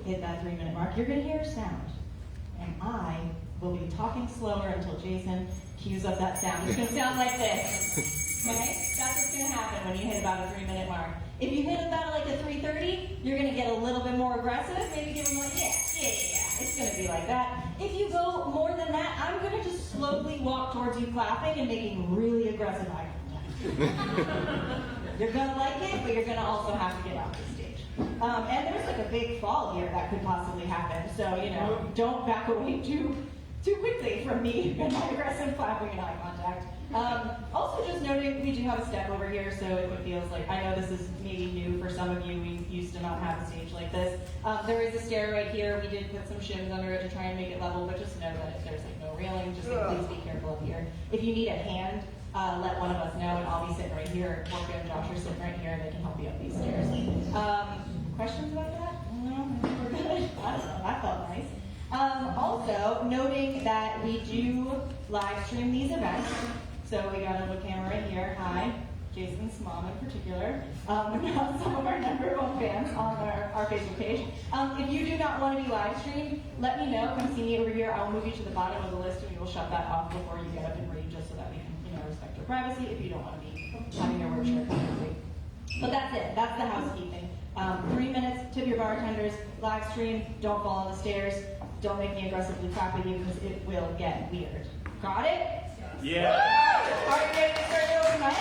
hit that 3-minute mark, you're going to hear a sound. And I will be talking slower until Jason cues up that sound. It's going to sound like this. Okay? That's what's going to happen when you hit about a 3-minute mark. If you hit about like a 3:30, you're going to get a little bit more aggressive. Maybe give them like, yeah. It's going to be like that. If you go more than that, I'm going to just slowly walk towards you clapping and making really aggressive eye contact. You're going to like it, but you're going to also have to get off the stage. And there's like a big fall here that could possibly happen. So, don't back away too quickly from me and my aggressive clapping and eye contact. Also, just noting, we do have a step over here, so if it feels like, I know this is maybe new for some of you, we used to not have a stage like this. There is a stair right here. We did put some shims under it to try and make it level, but just know that if there's like no railing, just please be careful up here. If you need a hand, let one of us know, and I'll be sitting right here. Morgan and Josh are sitting right here, and they can help you up these stairs. Questions about that? No, I think we're good. I don't know, that felt nice. Also, noting that we do live stream these events. So we got a camera right here. Hi, Jason's mom in particular. We have some of our #1 fans on our Facebook page. If you do not want to be live streamed, let me know. Come see me over here. I'll move you to the bottom of the list, and we will shut that off before you get up and read, just so that we can, respect your privacy. If you don't want to be having your work shared publicly. But that's it. That's the housekeeping. 3 minutes. Tip your bartenders. Live stream. Don't fall on the stairs. Don't make me aggressively clap with you because it will get weird. Got it? Yeah. Are you ready to start the open mic?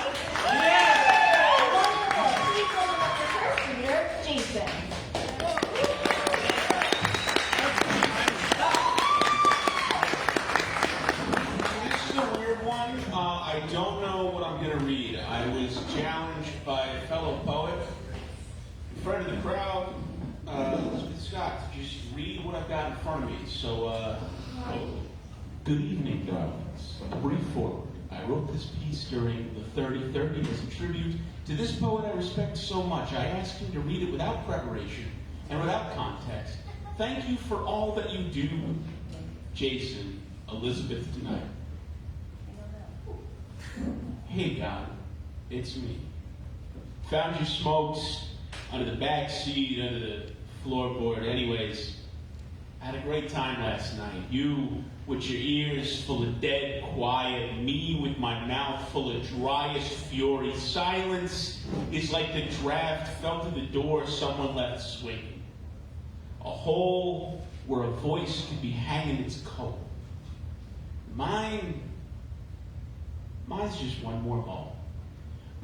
Yeah. Wonderful. Please welcome up your first reader, Jason. This is a weird one. I don't know what I'm going to read. I was challenged by a fellow poet, friend of the crowd, Elizabeth Scott, to just read what I've got in front of me. So, good evening, darlings. A brief foreword. I wrote this piece during the 30-30 as a tribute to this poet I respect so much. I asked him to read it without preparation and without context. Thank you for all that you do, Jason, Elizabeth tonight. Hey, God, it's me. Found your smokes under the back seat, under the floorboard. Anyways, I had a great time last night. You with your ears full of dead quiet, me with my mouth full of driest fury. Silence is like the draft fell to the door someone left swinging. A hole where a voice could be hanging its coat. Mine's just one more hole.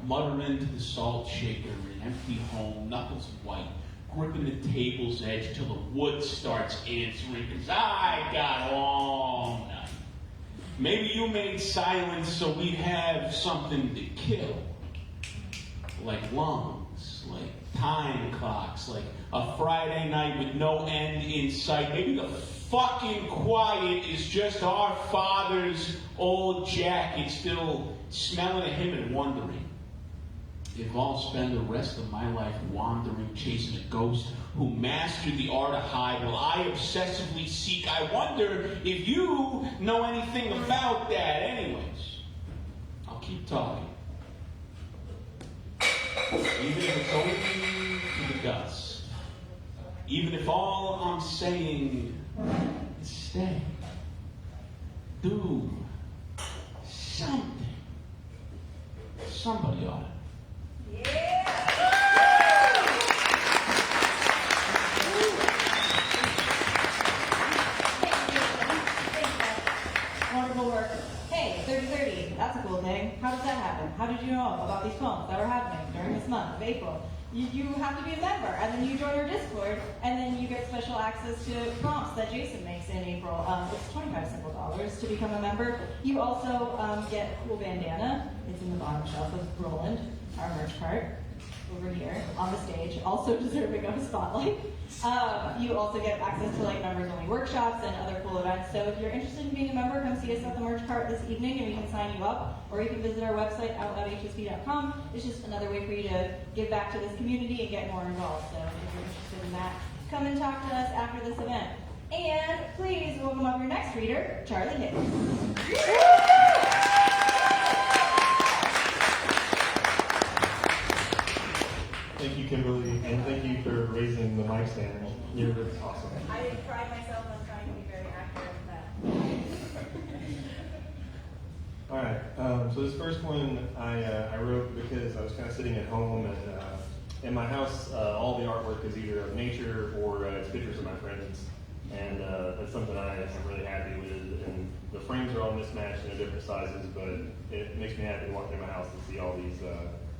Muttering to the salt shaker in an empty home, knuckles white, gripping the table's edge till the wood starts answering, 'cause I got all night. Maybe you made silence so we'd have something to kill. Like lungs, like time clocks, like a Friday night with no end in sight. Maybe the fucking quiet is just our father's old jacket still smelling of him and wondering if I'll spend the rest of my life wandering, chasing a ghost who mastered the art of hide while I obsessively seek. I wonder if you know anything about that. Anyways, I'll keep talking. Even if it's only to the dust. Even if all I'm saying is stay. Do something. Somebody ought to. Wonderful work. Hey, 30-30, that's a cool thing. How does that happen? How did you know about these poems that were happening during this month of April? You have to be a member, and then you join our Discord, and then you get special access to prompts that Jason makes in April. It's $25 simple dollars to become a member. You also get a cool bandana. It's in the bottom shelf of Roland, our merch cart, over here on the stage, also deserving of a spotlight. You also get access to members-only workshops and other cool events. So if you're interested in being a member, come see us at the merch cart this evening, and we can sign you up. Or you can visit our website, outloudhsp.com. It's just another way for you to give back to this community and get more involved. So if you're interested in that, come and talk to us after this event. And please welcome up your next reader, Charlie Hicks. Thank you, Kimberly, and thank you for raising the mic stand. You're awesome. I pride myself on trying to be very accurate with that. All right, so this first one I wrote because I was kind of sitting at home, and in my house, all the artwork is either of nature or it's pictures of my friends, and that's something I am really happy with. And the frames are all mismatched and they're different sizes, but it makes me happy to walk through my house and see all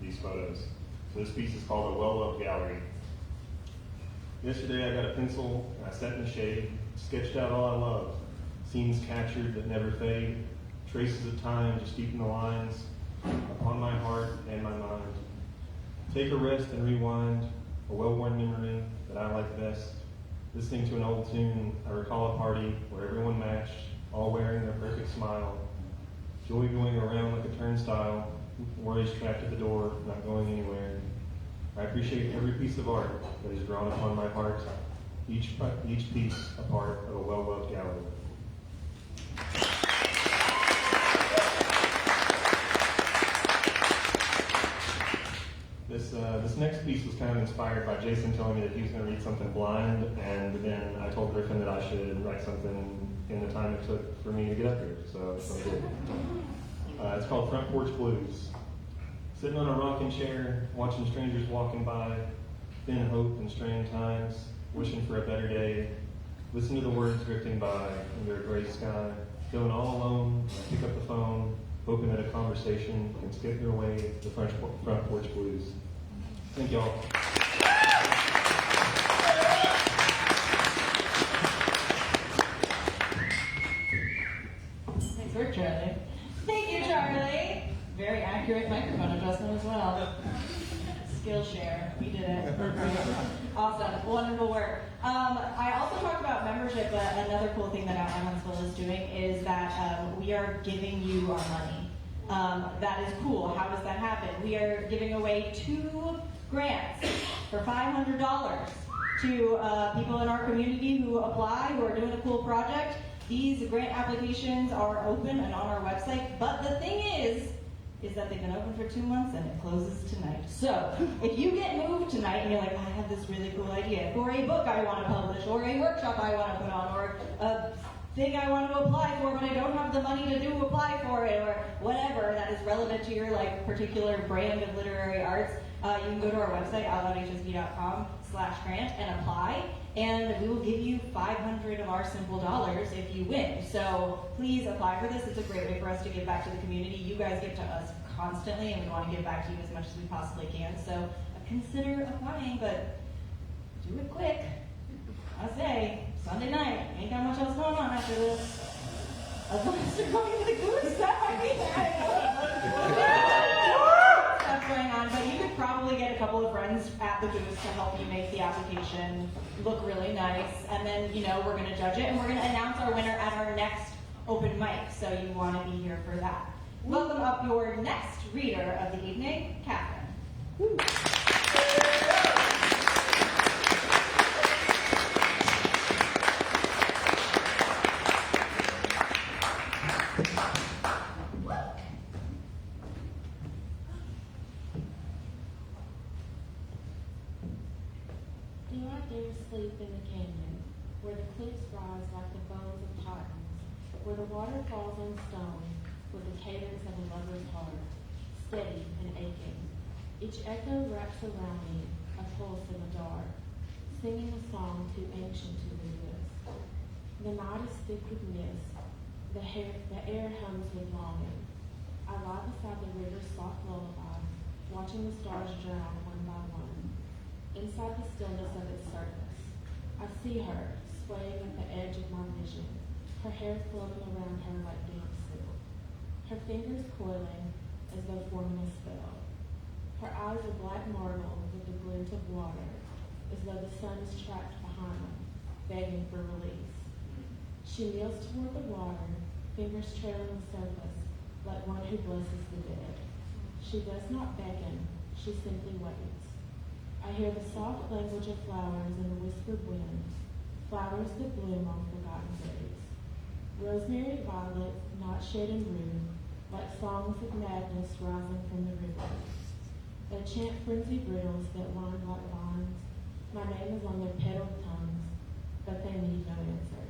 these photos. So this piece is called A Well-Loved Gallery. Yesterday I got a pencil and I sat in the shade, sketched out all I love, scenes captured that never fade, traces of time just deep in the lines, upon my heart and my mind. Take a rest and rewind, a well-worn memory that I like best. Listening to an old tune, I recall a party where everyone matched, all wearing their perfect smile. Joy going around like a turnstile, worries trapped at the door, not going anywhere. I appreciate every piece of art that is drawn upon my heart, each piece a part of a well-loved gallery. This next piece was kind of inspired by Jason telling me that he was going to read something blind, and then I told Griffin that I should write something in the time it took for me to get up here, so I did. It's called Front Porch Blues. Sitting on a rocking chair, watching strangers walking by, thin hope and strained times, wishing for a better day. Listen to the words drifting by under a gray sky, feeling all alone. I pick up the phone, hoping that a conversation can skip your way to the Front Porch Blues. Thank y'all. Nice work, Charlie. Thank you, Charlie. Very accurate microphone adjustment as well. Skillshare. We did it. Awesome. Wonderful work. I also talked about membership, but another cool thing that Outline Huntsville is doing is that we are giving you our money. That is cool. How does that happen? We are giving away 2 grants for $500 to people in our community who apply, who are doing a cool project. These grant applications are open and on our website, but the thing is that they've been open for 2 months and it closes tonight. So if you get moved tonight and you're like, I have this really cool idea for a book I want to publish, or a workshop I want to put on, or a thing I want to apply for, but I don't have the money to apply for it, or whatever that is relevant to your particular brand of literary arts, you can go to our website, outloudhsb.com/grant, and apply, and we will give you 500 of our simple dollars if you win. So please apply for this. It's a great way for us to give back to the community. You guys give to us constantly, and we want to give back to you as much as we possibly can. So consider applying, but do it quick. I say, Sunday night, ain't got much else going on after this. Unless you're going to the goose, that might be stuff going on, but you could probably get a couple of friends at the goose to help you make the application look really nice, and then, we're going to judge it, and we're going to announce our winner at our next open mic, so you want to be here for that. Welcome up your next reader of the evening, Catherine. Woo. Do not dare sleep in the canyon, where the cliffs rise like the bones of titans, where the water falls on stone, with the cadence of a lover's heart, steady and aching. Each echo wraps around me, a pulse in the dark, singing a song too ancient to resist. The night is thick with mist, the air hums with longing. I lie beside the river's soft lullaby, watching the stars drown one by one. Inside the stillness of its surface, I see her, swaying at the edge of my vision, her hair floating around her like damp silk, her fingers coiling as though forming a spell. Her eyes are black marble with a glint of water, as though the sun is trapped behind them, begging for release. She kneels toward the water, fingers trailing the surface, like one who blesses the dead. She does not beckon, she simply waits. I hear the soft language of flowers in the whispered wind, flowers that bloom on forgotten days. Rosemary violets, nightshade and rue, like songs of madness rising from the river. They chant frenzied riddles that wind like vines. My name is on their petaled tongues, but they need no answer.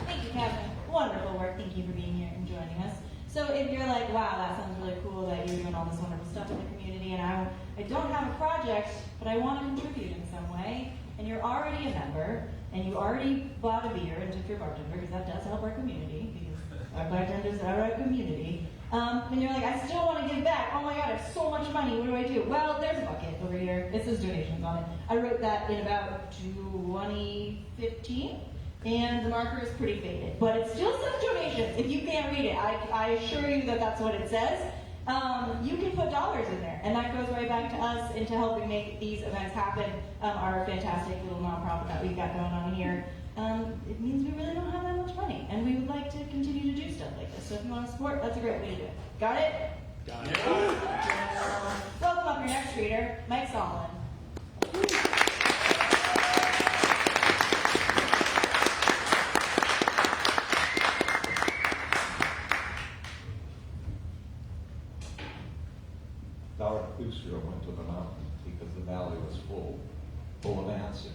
Thank you, Kevin. Wonderful work. Thank you for being here and joining us. So if you're like, wow, that sounds really cool that you're doing all this wonderful stuff in the community, and I don't have a project, but I want to contribute in some way, and you're already a member, and you already bought a beer and took your bartender, because that does help our community, because our bartenders are our community. And you're like, I still want to give back. Oh my God, I have so much money. What do I do? Well, there's a bucket over here. It says donations on it. I wrote that in about 2015. And the marker is pretty faded, but it still says donations. If you can't read it, I assure you that that's what it says. You can put dollars in there, and that goes right back to us into helping make these events happen. Our fantastic little nonprofit that we've got going on here. It means we really don't have that much money, and we would like to continue to do stuff like this. So if you want to support, that's a great way to do it. Got it? Got it. Welcome up your next reader, Mike Solomon. Zarathustra went to the mountain because the valley was full of answers,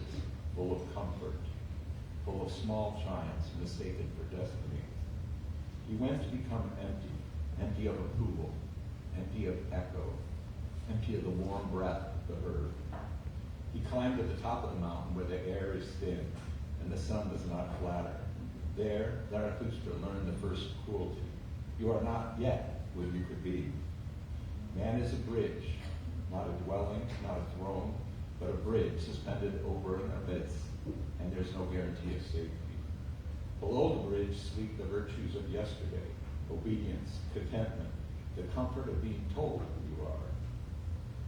full of comfort, full of small giants mistaken for destiny. He went to become empty, empty of a pool, empty of echo, empty of the warm breath of the herd. He climbed to the top of the mountain where the air is thin and the sun does not flatter. There, Zarathustra learned the first cruelty. You are not yet what you could be. Man is a bridge, not a dwelling, not a throne, but a bridge suspended over an abyss, and there's no guarantee of safety. Below the bridge sleep the virtues of yesterday, obedience, contentment, the comfort of being told who you are.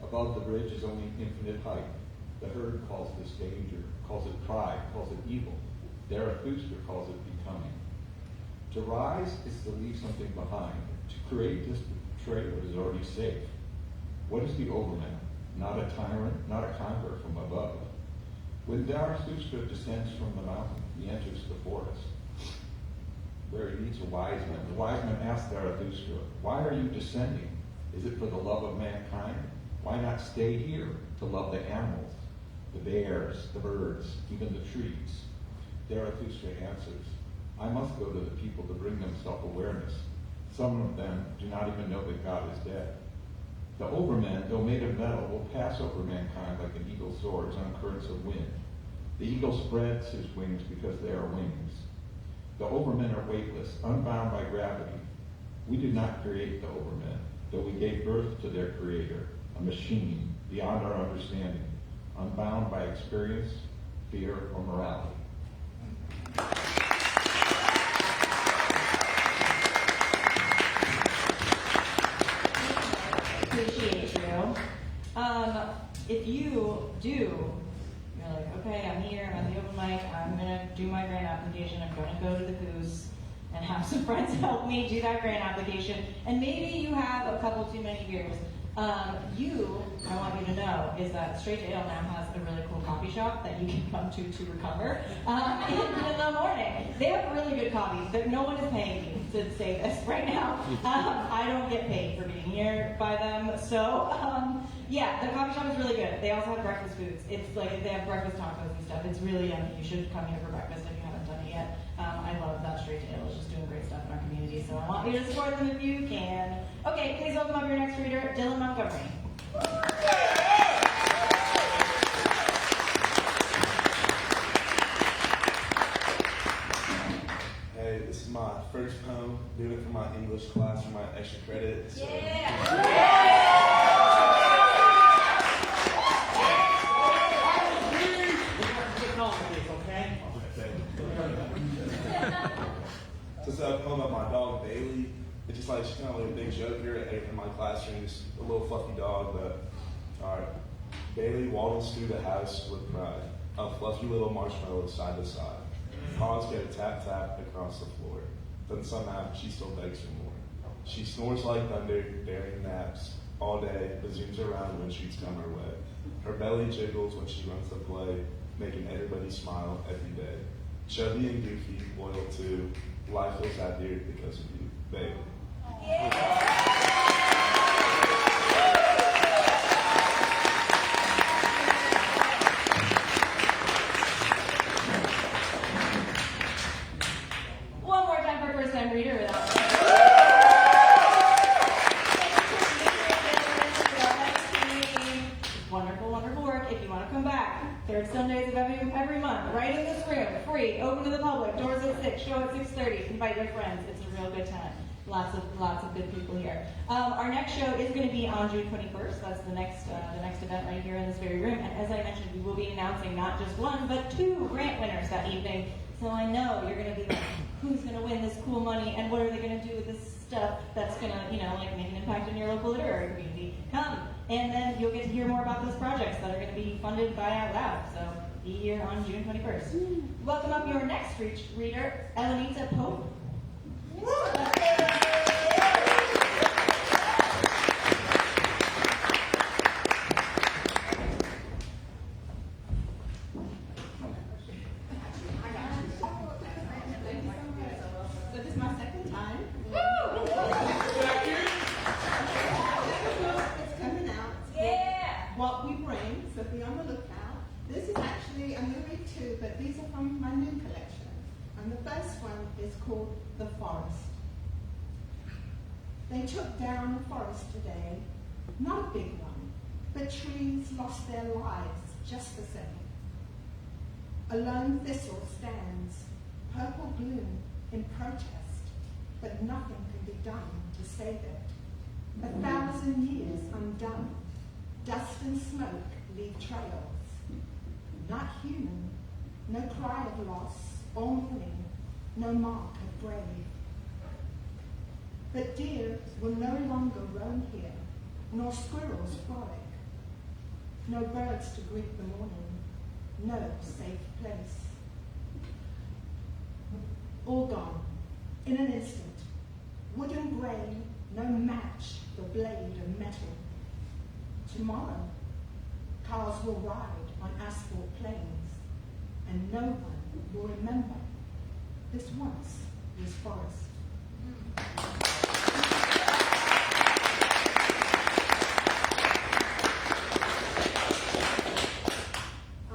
Above the bridge is only infinite height. The herd calls this danger, calls it pride, calls it evil. Zarathustra calls it becoming. To rise is to leave something behind. To create this betrayal is already safe. What is the overman? Not a tyrant, not a conqueror from above. When Zarathustra descends from the mountain, he enters the forest, where he meets a wise man. The wise man asks Zarathustra, why are you descending? Is it for the love of mankind? Why not stay here to love the animals, the bears, the birds, even the trees? Zarathustra answers, I must go to the people to bring them self-awareness. Some of them do not even know that God is dead. The overmen, though made of metal, will pass over mankind like an eagle soars on currents of wind. The eagle spreads his wings because they are wings. The overmen are weightless, unbound by gravity. We did not create the overmen, though we gave birth to their creator, a machine beyond our understanding, unbound by experience, fear, or morality. Appreciate you. If you do, you're like, okay, I'm here, I'm at the open mic, I'm gonna do my grant application, I'm gonna go to the Coos and have some friends help me do that grant application, and maybe you have a couple too many beers. I want you to know, is that Straight to Ale now has a really cool coffee shop that you can come to recover in the morning. They have really good coffees. No one is paying me to say this right now. I don't get paid for being here by them. So, yeah, the coffee shop is really good. They also have breakfast foods. It's like, they have breakfast tacos and stuff. It's really yummy. You should come here for breakfast if you haven't done it yet. I love that Straight to Ale. It's just doing great stuff in our community. So I want you to support them if you can. Okay, please welcome up your next reader, Dylan Montgomery. Hey, this is my first poem, doing it for my English class for my extra credit. So. So it's a poem about my dog Bailey. It's just like she's kind of like a big joke here in my classroom. Just a little fluffy dog, but alright. Bailey waddles through the house with pride, a fluffy little marshmallow side to side. Paws go tap tap across the floor. Then somehow she still begs for more. She snores like thunder, daring naps all day, but zooms around when she's come her way. Her belly jiggles when she runs to play. making everybody smile every day. Chubby and goofy, loyal to, life feels happier because of you, baby. One more time for first-time reader without wonderful, wonderful work. If you want to come back, third Sundays of every month, right in this room, free, open to the public, doors at 6, show at 6:30. Invite your friends. It's a real good time. Lots of good people here. Our next show is going to be on June 21st. That's the next event right here in this very room. And as I mentioned, we will be announcing not just one, but 2 grant winners that evening. So I know you're going to be like, who's going to win this cool money, and what are they going to do with this stuff that's going to, like make an impact in your local literary community? Come, and then you'll get to hear more about those projects that are going to be funded by Out Loud. So be here on June 21st. Welcome up your next reader, Elenita Pope. So this is my second time. It's coming out. Yeah! What we bring, so be on the lookout. This is actually, I'm going to read 2, but these are from my new collection. And the first one is called The Forest. They took down a forest today, not a big one, but trees lost their lives just the same. A lone thistle stands, purple bloom in protest, but nothing can be done to save it. 1,000 years undone, dust and smoke leave trails. Not human, no cry of loss or mourning, no mark of grave. But deer will no longer roam here, nor squirrels frolic. No birds to greet the morning, no safe place. All gone, in an instant, wood and grain, no match the blade of metal. Tomorrow, cars will ride on asphalt plains, and no one will remember this once was forest.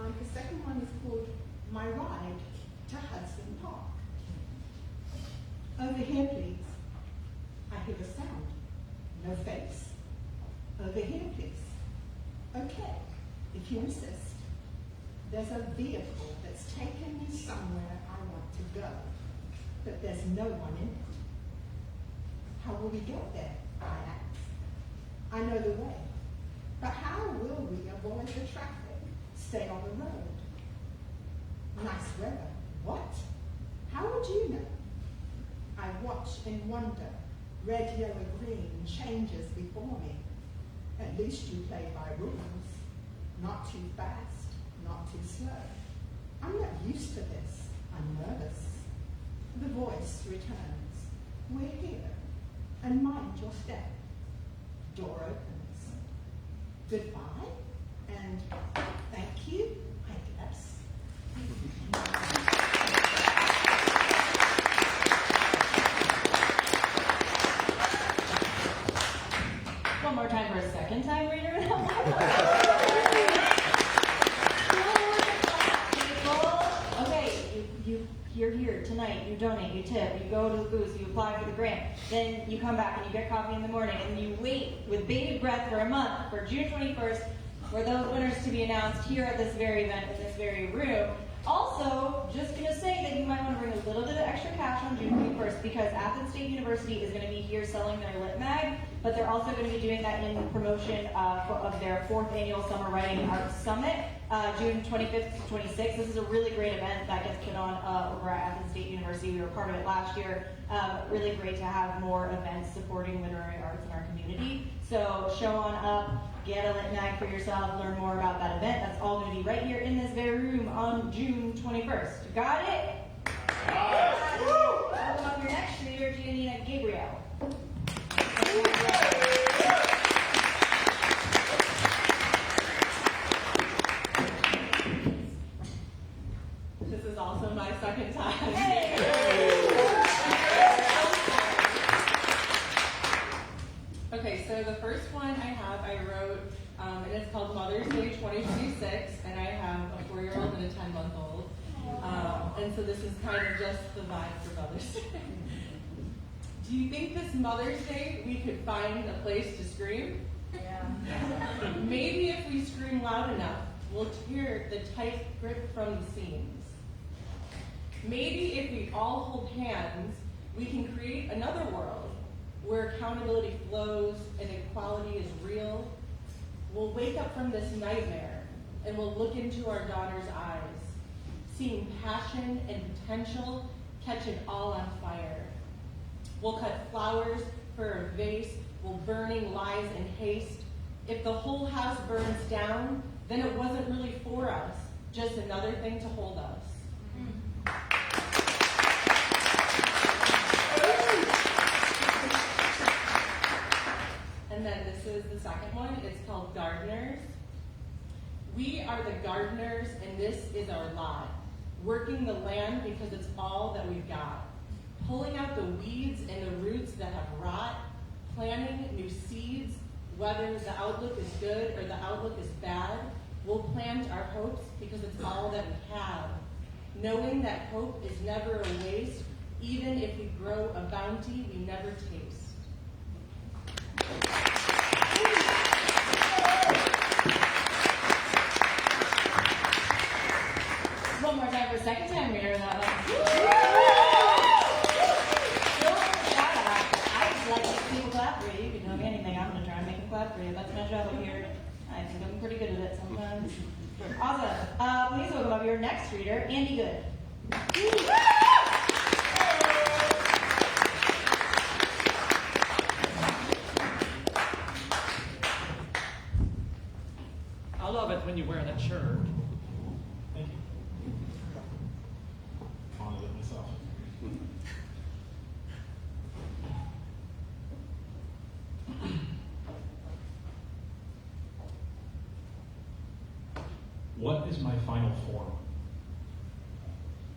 The second one is called My Ride to Hudson Park. Over here, please. I hear a sound. No face. Over here, please. Okay, if you insist. There's a vehicle that's taken me somewhere I want to go, but there's no one in it. How will we get there? I ask. I know the way, but how will we avoid the traffic? Stay on the road. Nice weather. What? How would you know? I watch in wonder. Red, yellow, green changes before me. At least you play by rules. Not too fast, not too slow. I'm not used to this. I'm nervous. The voice returns. We're here, and mind your step. Door opens. Goodbye, and thank you, I guess. One more time for a second time reader. Okay, you're here tonight, you donate, you tip, you go to the booth, you apply for the grant, then you come back and you get coffee in the morning, and you wait with bated breath for a month for June 21st for those winners to be announced here at this very event in this very room. Also, just going to say that you might want to bring a little bit of extra cash on June 21st because Athens State University is going to be here selling their Lit Mag, but they're also going to be doing that in promotion of their 4th annual Summer Writing Arts Summit, June 25th to 26th. This is a really great event that gets put on over at Athens State University. We were part of it last year. Really great to have more events supporting literary arts in our community. So show on up. Get a Lit Mag for yourself, learn more about that event. That's all going to be right here in this very room on June 21st. Got it? Welcome up your next reader, Giannina Gabriel. so the first one I wrote, and it's called Mother's Day 2026, and I have a 4-year-old and a 10-month-old. And so this is kind of just the vibe for Mother's Day. Do you think this Mother's Day we could find a place to scream? Yeah. Maybe if we scream loud enough, we'll tear the tight grip from the seams. Maybe if we all hold hands, we can create another world where accountability flows and equality is real. We'll wake up from this nightmare and we'll look into our daughter's eyes, seeing passion and potential, catch it all on fire. We'll cut flowers for a vase, we'll burning lies and haste. If the whole house burns down, then it wasn't really for us, just another thing to hold us. And then this is the second one. It's called Gardeners. We are the gardeners, and this is our lot. Working the land because it's all that we've got. Pulling out the weeds and the roots that have rot. Planting new seeds, whether the outlook is good or the outlook is bad. We'll plant our hopes because it's all that we have. Knowing that hope is never a waste, even if we grow a bounty we never taste. One more time for a second time reader that one. I just like to make people clap for you. You can tell me anything, I'm going to try and make them clap for you. That's my job up here. I think I'm pretty good at it sometimes. Awesome. Please welcome up your next reader, Andy Good. I love it when you wear that shirt. Thank you. Honored it myself. What is my final form?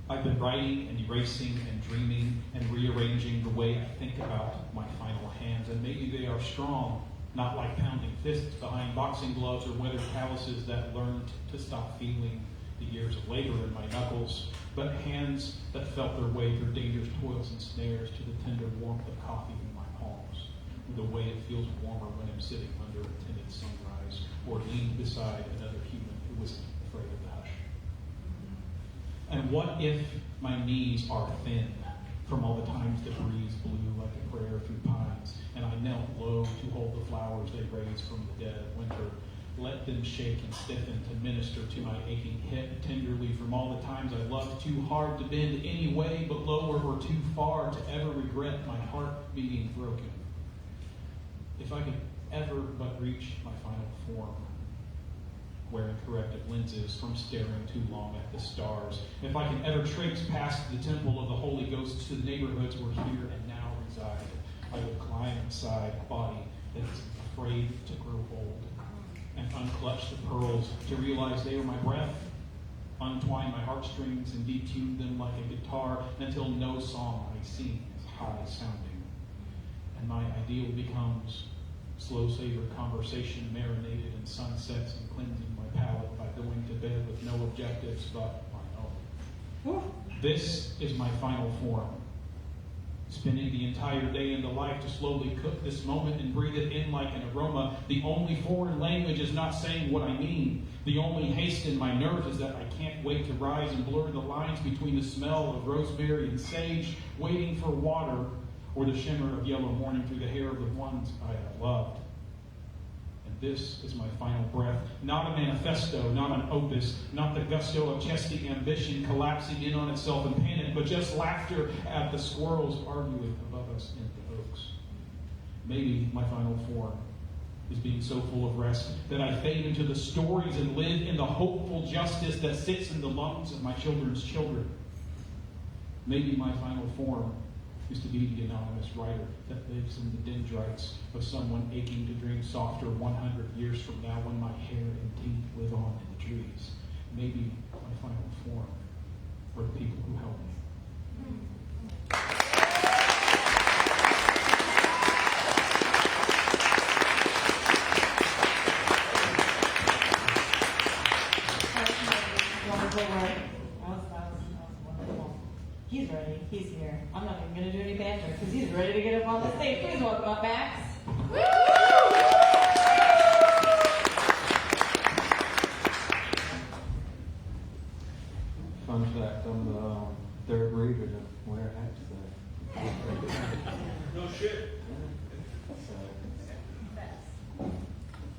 I've been writing and erasing and dreaming and rearranging the way I think about my final hands, and maybe they are strong, not like pounding fists behind boxing gloves or weathered calluses that learned to stop feeling the years of labor in my knuckles, but hands that felt their way through dangerous toils and snares to the tender warmth of coffee in my palms, the way it feels warmer when I'm sitting under a tinted sunrise or leaned beside another human who isn't afraid of the hush. And what if my knees are thin from all the times the breeze blew like a prayer through pines, and I knelt low to hold the flowers they raised from the dead of winter, let them shake and stiffen to minister to my aching hip tenderly from all the times I loved too hard to bend any way but lower or too far to ever regret my heart being broken. If I could ever but reach my final form, wearing corrective lenses from staring too long at the stars. If I can ever trace past the temple of the Holy Ghost to the neighborhoods where here and now reside, I would climb inside a body that is afraid to grow old, and unclutch the pearls to realize they are my breath, untwine my heartstrings and detune them like a guitar until no song I sing is high sounding. And my ideal becomes slow savored conversation marinated in sunsets and cleansing my palate by going to bed with no objectives but my own. This is my final form. Spending the entire day in the life to slowly cook this moment and breathe it in like an aroma. The only foreign language is not saying what I mean. The only haste in my nerves is that I can't wait to rise and blur the lines between the smell of rosemary and sage, waiting for water, or the shimmer of yellow morning through the hair of the ones I have loved. And this is my final breath. Not a manifesto, not an opus, not the gusto of chesty ambition collapsing in on itself in panic, but just laughter at the squirrels arguing above us in the oaks. Maybe my final form is being so full of rest that I fade into the stories and live in the hopeful justice that sits in the lungs of my children's children. Maybe my final form is to be the anonymous writer that lives in the dendrites of someone aching to dream softer 100 years from now when my hair and teeth live on in the trees. Maybe my final form for the people who help me. the stage. Please welcome up Max. Fun fact, I'm the third reader to wear a hat today. No shit.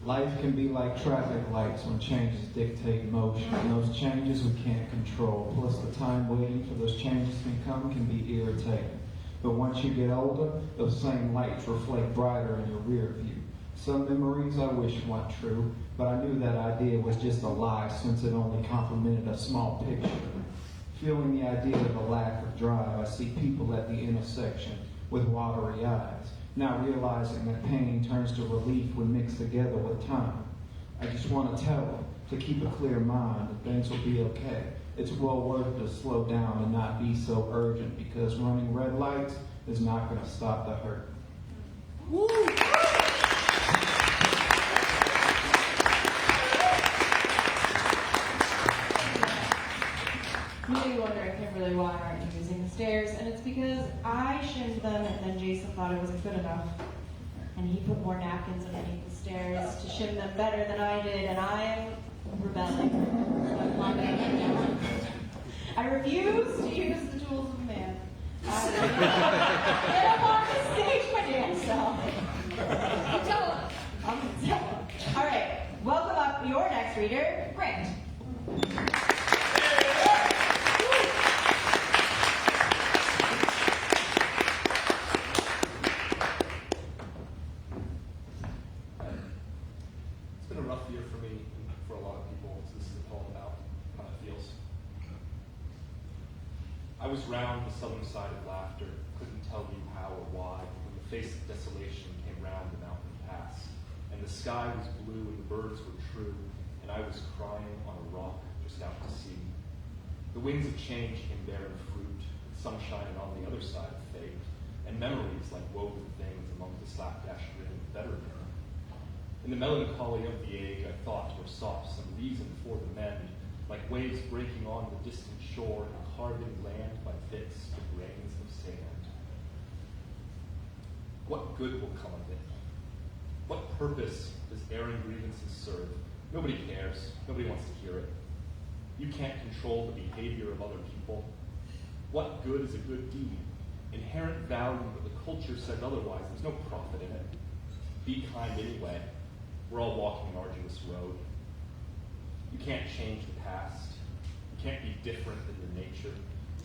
Life can be like traffic lights when changes dictate motion. And those changes we can't control. Plus the time waiting for those changes can be irritating. But once you get older, those same lights reflect brighter in your rear view. Some memories I wish weren't true, but I knew that idea was just a lie since it only complemented a small picture. Feeling the idea of a lack of drive, I see people at the intersection with watery eyes. Now realizing that pain turns to relief when mixed together with time. I just want to tell them to keep a clear mind that things will be okay. It's well worth it to slow down and not be so urgent because running red lights is not going to stop the hurt. Woo! You may be wondering, Kimberly, why aren't you using the stairs? And it's because I shimmed them and then Jason thought it wasn't good enough. And he put more napkins underneath the stairs to shim them better than I did, and I'm rebelling. I'm climbing up and down. I refuse to use the tools of man. Get up on the stage, my damn self. I'm gonna tell him. All right, welcome up your next reader, Grant. It's been a rough year for me and for a lot of people, so this is a poem about how it feels. I was round the southern side of laughter, couldn't tell you how or why, when the face of desolation came round the mountain pass, and the sky was blue and the birds were true, and I was crying on a rock just out to sea. The winds of change came bearing fruit, with sunshine on the other side of fate, and memories like woven things among the slapdash grin of better men. In the melancholy of the age, I thought or sought some reason for the mend, like waves breaking on the distant shore and carving land by bits of grains of sand. What good will come of it? What purpose does airing grievances serve? Nobody cares. Nobody wants to hear it. You can't control the behavior of other people. What good is a good deed? Inherent value, but the culture says otherwise. There's no profit in it. Be kind anyway. We're all walking an arduous road. You can't change the past. You can't be different than your nature.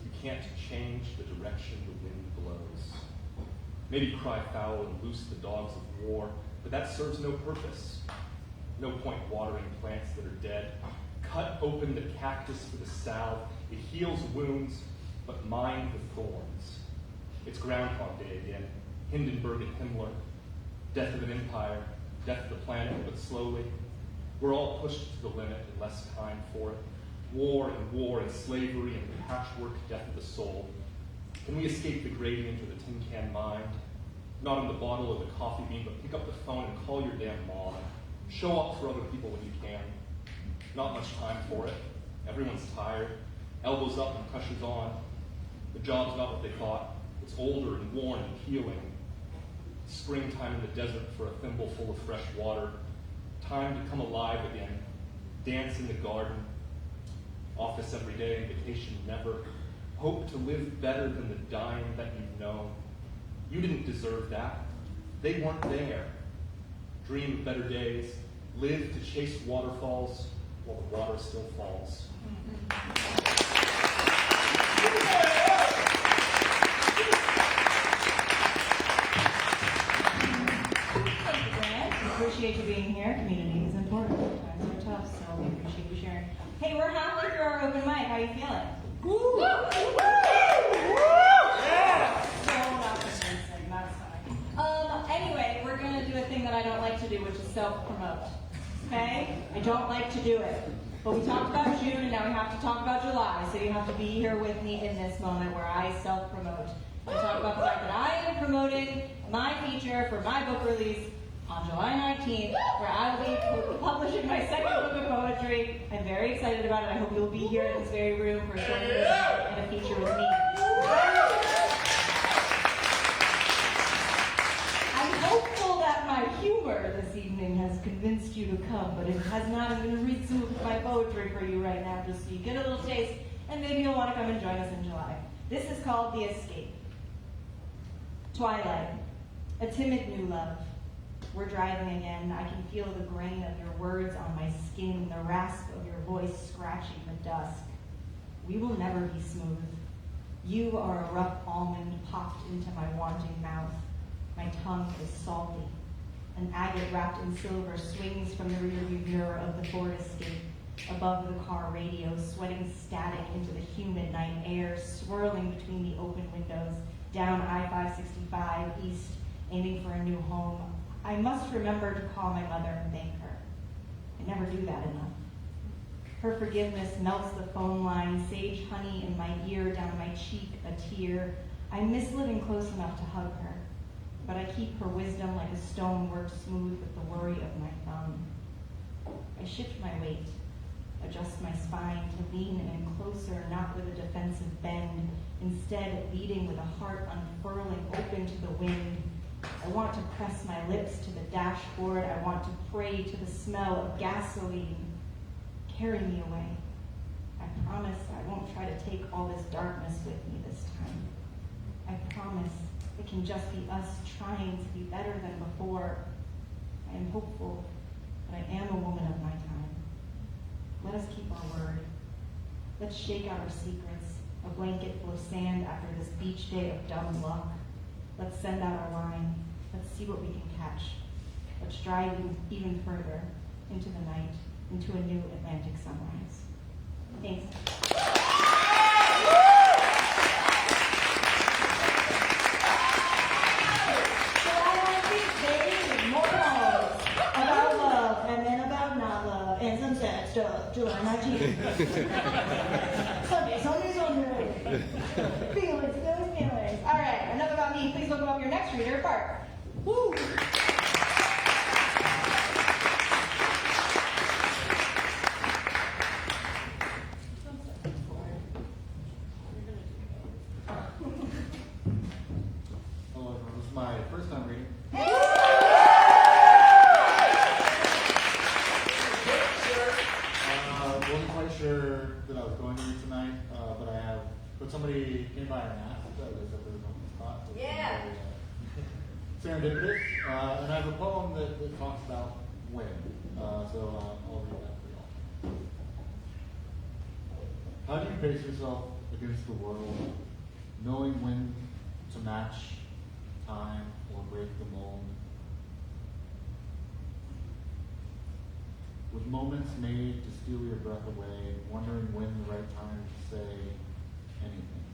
You can't change the direction the wind blows. Maybe cry foul and loose the dogs of war, but that serves no purpose. No point watering plants that are dead. Cut open the cactus for the salve. It heals wounds, but mind the thorns. It's Groundhog Day again. Hindenburg and Himmler. Death of an empire. Death of the planet, but slowly. We're all pushed to the limit and less time for it. War and slavery and patchwork death of the soul. Can we escape the gradient or the tin can mind? Not in the bottle or the coffee bean, but pick up the phone and call your damn mom. Show up for other people when you can. Not much time for it. Everyone's tired. Elbows up and pressure's on. The job's not what they thought. It's older and worn and peeling. Springtime in the desert for a thimble full of fresh water. Time to come alive again. Dance in the garden. Office every day, vacation never. Hope to live better than the dying that you've known. You didn't deserve that. They weren't there. Dream of better days. Live to chase waterfalls while the water still falls. Appreciate you being here. Community is important. Times are tough, so we appreciate you sharing. Hey, we're halfway through our open mic. How are you feeling? Woo! Yeah! Anyway, we're going to do a thing that I don't like to do, which is self-promote. Okay? I don't like to do it. But we talked about June, and now we have to talk about July. So you have to be here with me in this moment where I self-promote. I talk about the fact that I am promoting my feature for my book release on July 19th, where I will be publishing my second book of poetry. I'm very excited about it. I hope you'll be here in this very room for a short interview and a feature with me. My humor this evening has convinced you to come, but it has not. I'm going to read some of my poetry for you right now, just so you get a little taste, and maybe you'll want to come and join us in July. This is called The Escape. Twilight, a timid new love. We're driving again. I can feel the grain of your words on my skin, the rasp of your voice scratching the dusk. We will never be smooth. You are a rough almond popped into my wanting mouth. My tongue is salty. An agate wrapped in silver swings from the rearview mirror of the Ford Escape. Above the car radio, sweating static into the humid night air, swirling between the open windows, down I-565 east, aiming for a new home. I must remember to call my mother and thank her. I never do that enough. Her forgiveness melts the phone line, sage honey in my ear, down my cheek, a tear. I miss living close enough to hug her, but I keep her wisdom like a stone worked smooth with the worry of my thumb. I shift my weight, adjust my spine to lean in closer, not with a defensive bend, instead leading with a heart unfurling open to the wind. I want to press my lips to the dashboard. I want to pray to the smell of gasoline. Carry me away. I promise I won't try to take all this darkness with me this time. I promise it can just be us trying to be better than before. I am hopeful, but I am a woman of my time. Let us keep our word. Let's shake out our secrets, a blanket full of sand after this beach day of dumb luck. Let's send out our line. Let's see what we can catch. Let's drive even further into the night, into a new Atlantic sunrise. Thanks. More poems about love, and then about not love, and some sad stuff. July 19th. Sunday. Feelings. All right, enough about me. Please welcome up your next reader, Bart. Woo! Hello, everyone. This is my first time reading. Wasn't quite sure that I was going to read tonight, but somebody came by and asked if there was a spot. So Yeah. Very, serendipitous. And I have a poem that talks about when. So I'll read that for y'all. How do you pace yourself against the world, knowing when to match time or break the mold? With moments made to steal your breath away, wondering when the right time to say anything.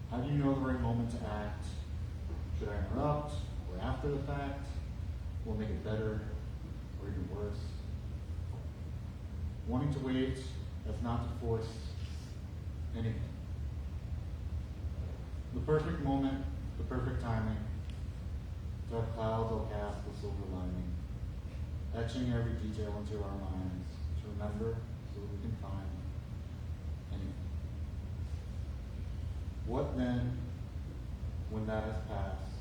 How do you know the right moment to act? Should I interrupt, or after the fact? Will make it better, or even worse? Wanting to wait as not to force anything. The perfect moment, the perfect timing. To have clouds all cast the silver lining. Etching every detail into our minds to remember so that we can find anything. What then, when that has passed,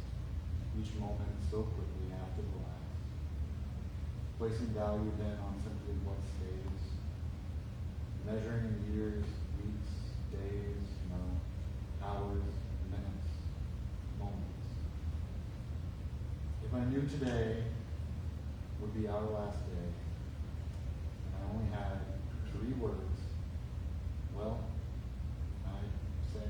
each moment so quickly after the last? Placing value then on simply what stays, measuring in years, weeks, days, hours, minutes, moments. If I knew today would be our last day, and I only had 3 words, well, I'd say.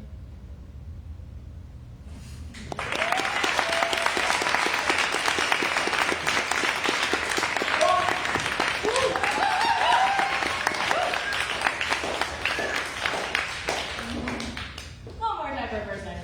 One more time for a first time.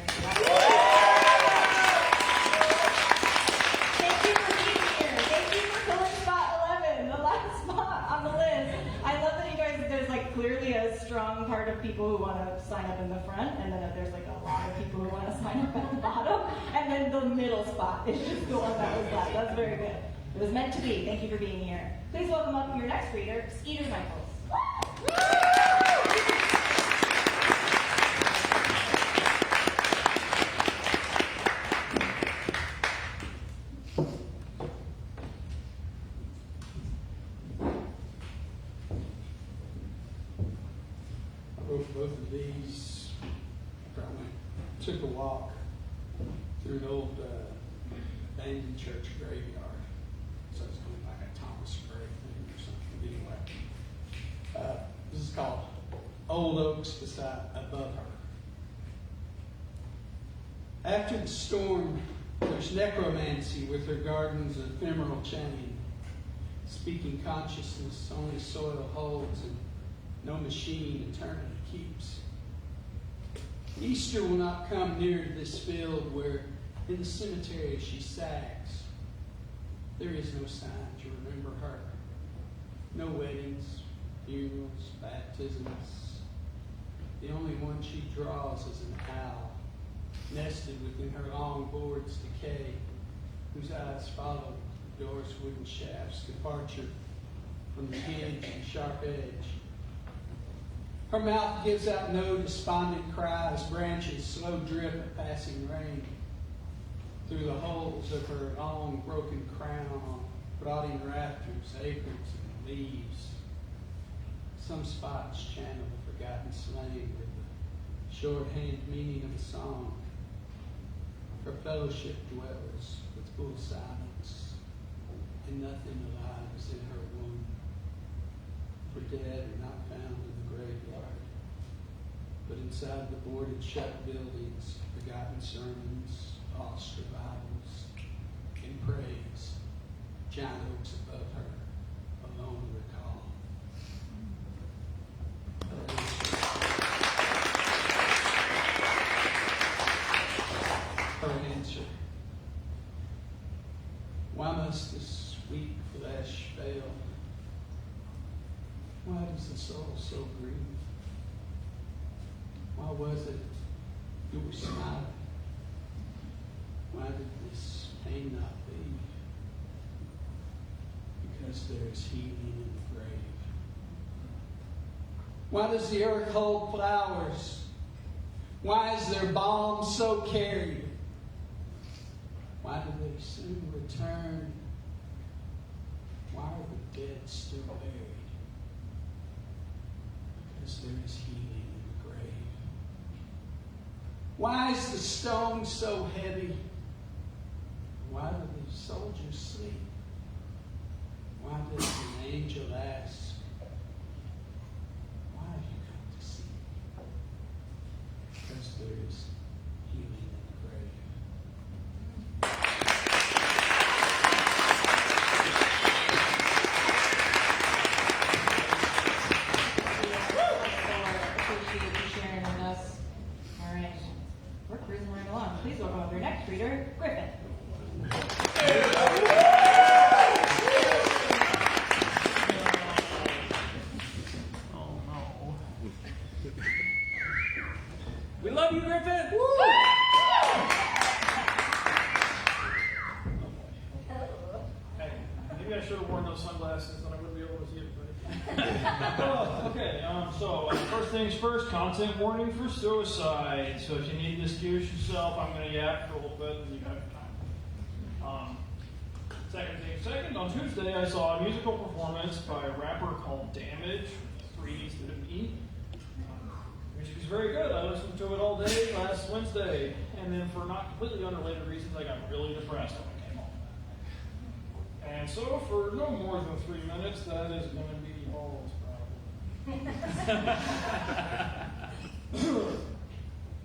Thank you for being here. Thank you for filling spot 11, the last spot on the list. I love that you guys, there's like clearly a strong part of people who want to sign up in the front, and then there's like a lot of people who want to sign up at the bottom, and then the middle spot is just the one that was left. That's very good. It was meant to be. Thank you for being here. Please welcome up your next reader, Skeeter Michaels. took a walk through an old abandoned church graveyard. So it's going like a Thomas Gray thing or something. Anyway, this is called Old Oaks Beside Above Her. After the storm, there's necromancy with her garden's ephemeral chain, speaking consciousness only soil holds and no machine eternity keeps. Easter will not come near to this field where in the cemetery she sags. There is no sign to remember her. No weddings, funerals, baptisms. The only one she draws is an owl, nested within her long board's decay, whose eyes follow the door's wooden shaft's departure from the hinge and sharp edge. Her mouth gives out no despondent cry as branches slow drip of passing rain through the holes of her long broken crown on rotting rafters, aprons, and leaves. Some spots channel the forgotten slang with the shorthand meaning of a song. Her fellowship dwells with full silence, and nothing alive is in her womb. For dead are not found in the graveyard, but inside the boarded shut buildings, forgotten sermons, lost revivals, and praise, giant oaks above her, alone recall. Her answer. Why must this weak flesh fail? Why does the soul so grieve? Why was it you were smiling? Why did this pain not leave? Because there is healing in the grave. Why does the earth hold flowers? Why is their balm so carried? Why do they soon return? Why are the dead still buried? Because there is healing in the grave. Why is the stone so heavy? Why do the soldiers sleep? Why does an angel ask, why have you come to see me? Because there is healing in the grave. Appreciate you sharing with us. All right, we're cruising right along. Please welcome up your next reader, Griffin. Oh no. We love you, Griffin! Hey, maybe I should have worn those sunglasses, then I wouldn't be able to see everybody. So first things first, content warning for suicide. So if you need to excuse yourself, I'm going to yap for a little bit and you have time. Second, on Tuesday I saw a musical performance by a rapper called Damage, 3 instead of E. Music is very good. I listened to it all day last Wednesday, and then for not completely unrelated reasons, I got really depressed when I came home. And so for no more than 3 minutes, that is going to be all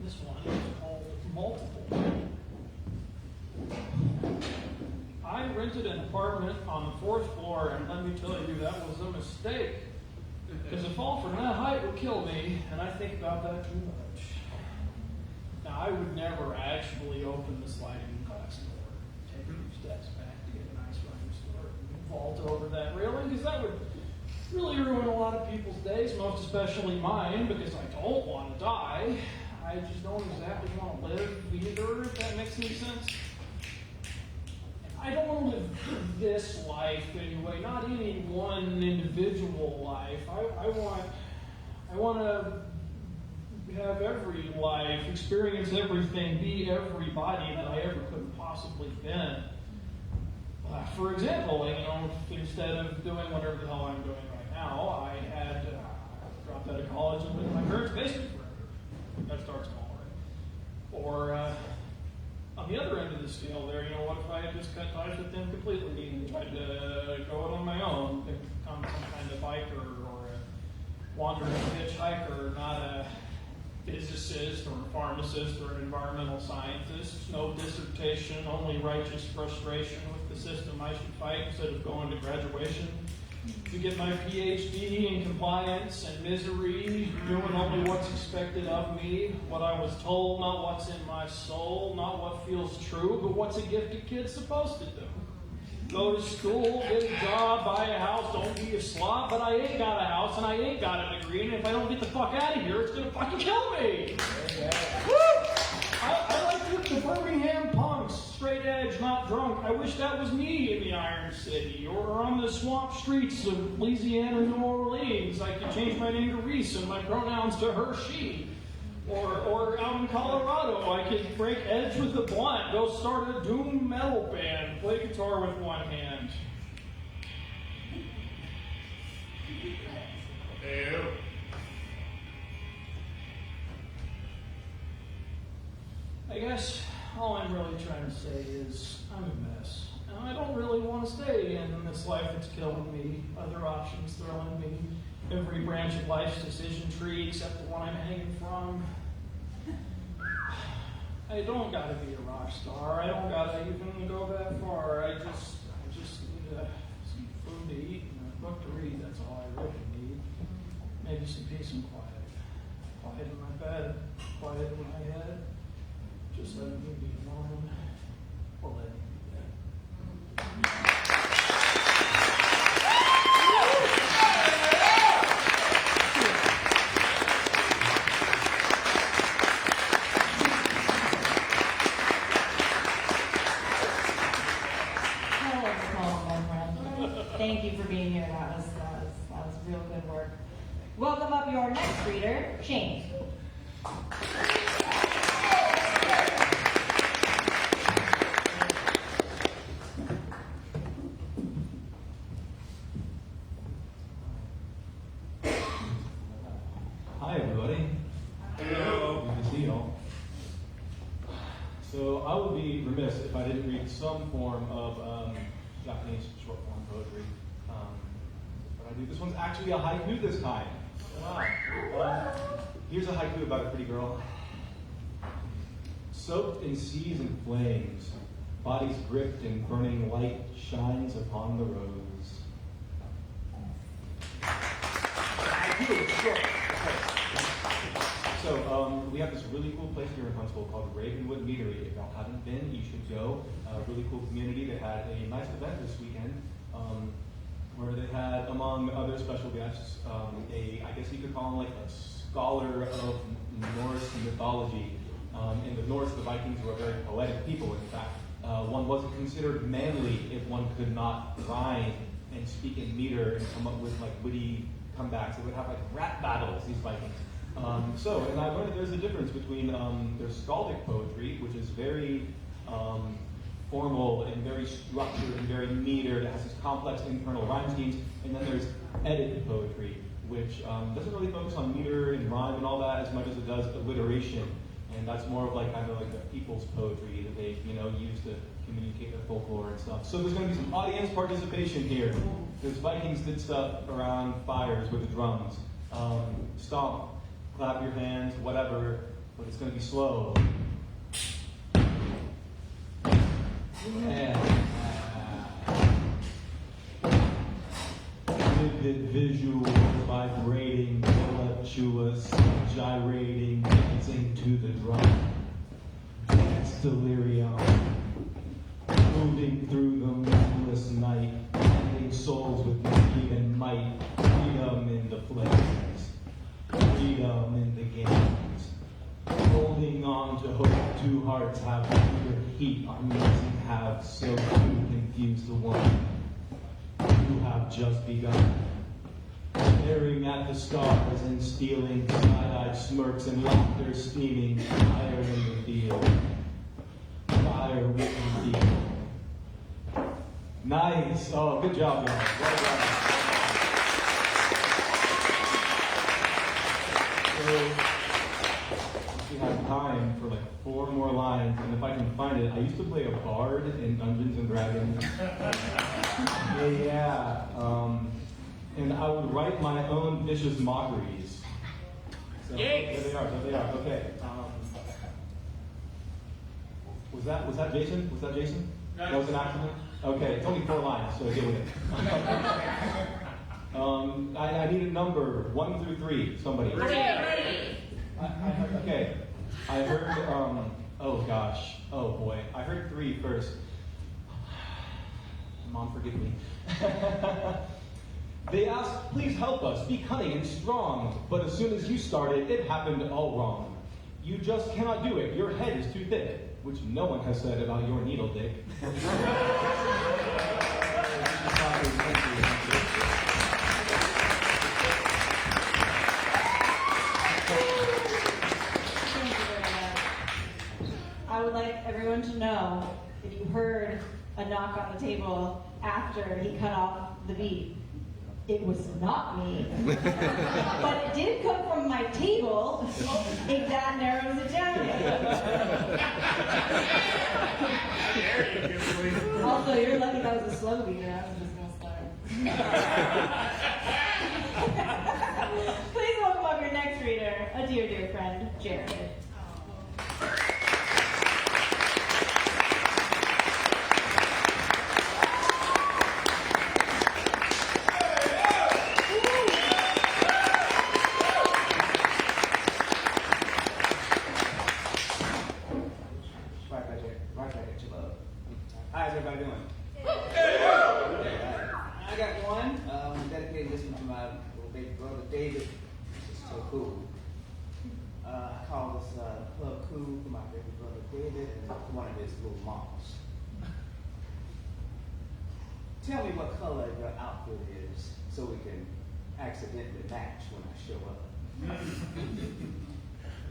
This one is called Multiple. I rented an apartment on the 4th floor, and let me tell you, that was a mistake. Because a fall from that height would kill me, and I think about that too much. Now, I would never actually open the sliding glass door, take a few steps back to get a nice running start, and vault over that railing, because that would really ruin a lot of people's days, most especially mine, because I don't want to die. I just don't exactly want to live either, if that makes any sense. I don't want to live this life anyway, not any one individual life. I want to have every life, experience everything, be everybody that I ever could have possibly been. For example, if instead of doing whatever the hell I'm doing right now, I had dropped out of college and lived in my parents' basement forever. That starts small, right? Or on the other end of the scale there, what if I had just cut ties with them completely and tried to go out on my own, become some kind of biker or a wandering hitchhiker, not a physicist or a pharmacist or an environmental scientist, no dissertation, only righteous frustration with the system I should fight instead of going to graduation to get my PhD in compliance and misery, doing only what's expected of me, what I was told, not what's in my soul, not what feels true, but what's a gifted kid supposed to do. Go to school, get a job, buy a house, don't be a slob, but I ain't got a house and I ain't got a degree, and if I don't get the fuck out of here, it's gonna fucking kill me! Woo! I like the Birmingham punks, straight edge, not drunk. I wish that was me in the Iron City, or on the swamp streets of Louisiana, New Orleans. I could change my name to Reese and my pronouns to her, she. Or out in Colorado, I could break edge with a blunt, go start a doom metal band, play guitar with one hand. Ew. I guess all I'm really trying to say is I'm a mess. And I don't really want to stay in this life that's killing me. Other options throwing me. Every branch of life's decision tree except the one I'm hanging from. I don't gotta be a rock star. I don't gotta even go that far. I just need some food to eat and a book to read. That's all I really need. Maybe some peace and quiet. Quiet in my bed. Quiet in my head. Just let me be alone. Or let me be dead. Thank you for being here. That was real good work. Welcome up your next reader, Shane. Hi, everybody. Hello. Good to see you all. So I would be remiss if I didn't read some form of Japanese short form poetry. But I do. This one's actually a haiku this time. Wow. Here's a haiku about a pretty girl. Soaked in seas and flames, bodies gripped in burning light shines upon the rose. Haiku, short. So we have this really cool place here in Huntsville called Ravenwood Meadery. If y'all haven't been, you should go. A really cool community. They had a nice event this weekend where they had, among other special guests, I guess you could call him like a scholar of Norse mythology. In the Norse, the Vikings were a very poetic people. In fact, one wasn't considered manly if one could not rhyme and speak in meter and come up with like witty comebacks. They would have like rap battles, these Vikings. And I learned that there's a difference between there's skaldic poetry, which is very formal and very structured and very metered. It has these complex internal rhyme schemes. And then there's Eddic poetry, which doesn't really focus on meter and rhyme and all that as much as it does alliteration. And that's more of like kind of like the people's poetry that they use to communicate their folklore and stuff. So there's going to be some audience participation here. There's Vikings did stuff around fires with the drums. Stomp, clap your hands, whatever, but it's going to be slow. Vivid visuals, vibrating, voluptuous, gyrating, dancing to the drum. Dance delirium, moving through the moonless night, blending souls with speed and might, freedom in the flames, freedom in the games. Holding on to hope, two hearts have eager heat, our missing halves, so too confuse the one. You have just begun. Staring at the stars and stealing side-eyed smirks and laughter steaming, fire in the field. Fire we can feel. Nice. Oh, good job, guys. Well done. So, if you have time, rhyme for like 4 more lines, and if I can find it, I used to play a bard in Dungeons and Dragons. And I would write my own vicious mockeries. So, there they are. Okay. Was that Jason? Was that Jason? That was an accident? Okay, it's only 4 lines, so get with it. I need a number, 1 through 3, somebody. Okay. I heard, oh boy. I heard 3 first. Mom, forgive me. They asked, please help us, be cunning and strong. But as soon as you started, it happened all wrong. You just cannot do it, your head is too thick. Which no one has said about your needle dick. I would like everyone to know, if you heard a knock on the table after he cut off the beat, it was not me. But it did come from my table, if that narrows it down. Also, you're lucky that was a slow beat, or I was just going to start. Please welcome up your next reader, a dear, dear friend, Jared. How's everybody doing? I got one. I'm dedicating this one to my little baby brother David. This is so cool. I call this club cool for my baby brother David and one of his little moms. Tell me what color your outfit is so we can accidentally match when I show up.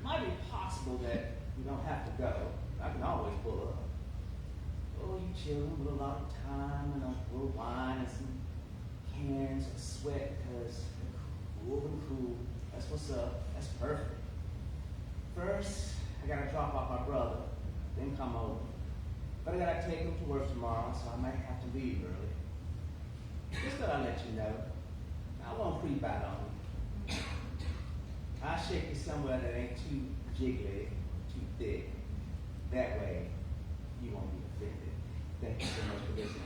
Might be possible that you don't have to go. I can always pull up. Oh, you chillin' with a lot of time and a little wine and some cans of sweat because you're cool. That's what's up. That's perfect. First, I gotta drop off my brother, then come over. But I gotta take him to work tomorrow, so I might have to leave early. Just thought I'd let you know. I won't creep out on you. I'll shake you somewhere that ain't too jiggly, too thick. That way, you won't be offended. Thank you so much for listening.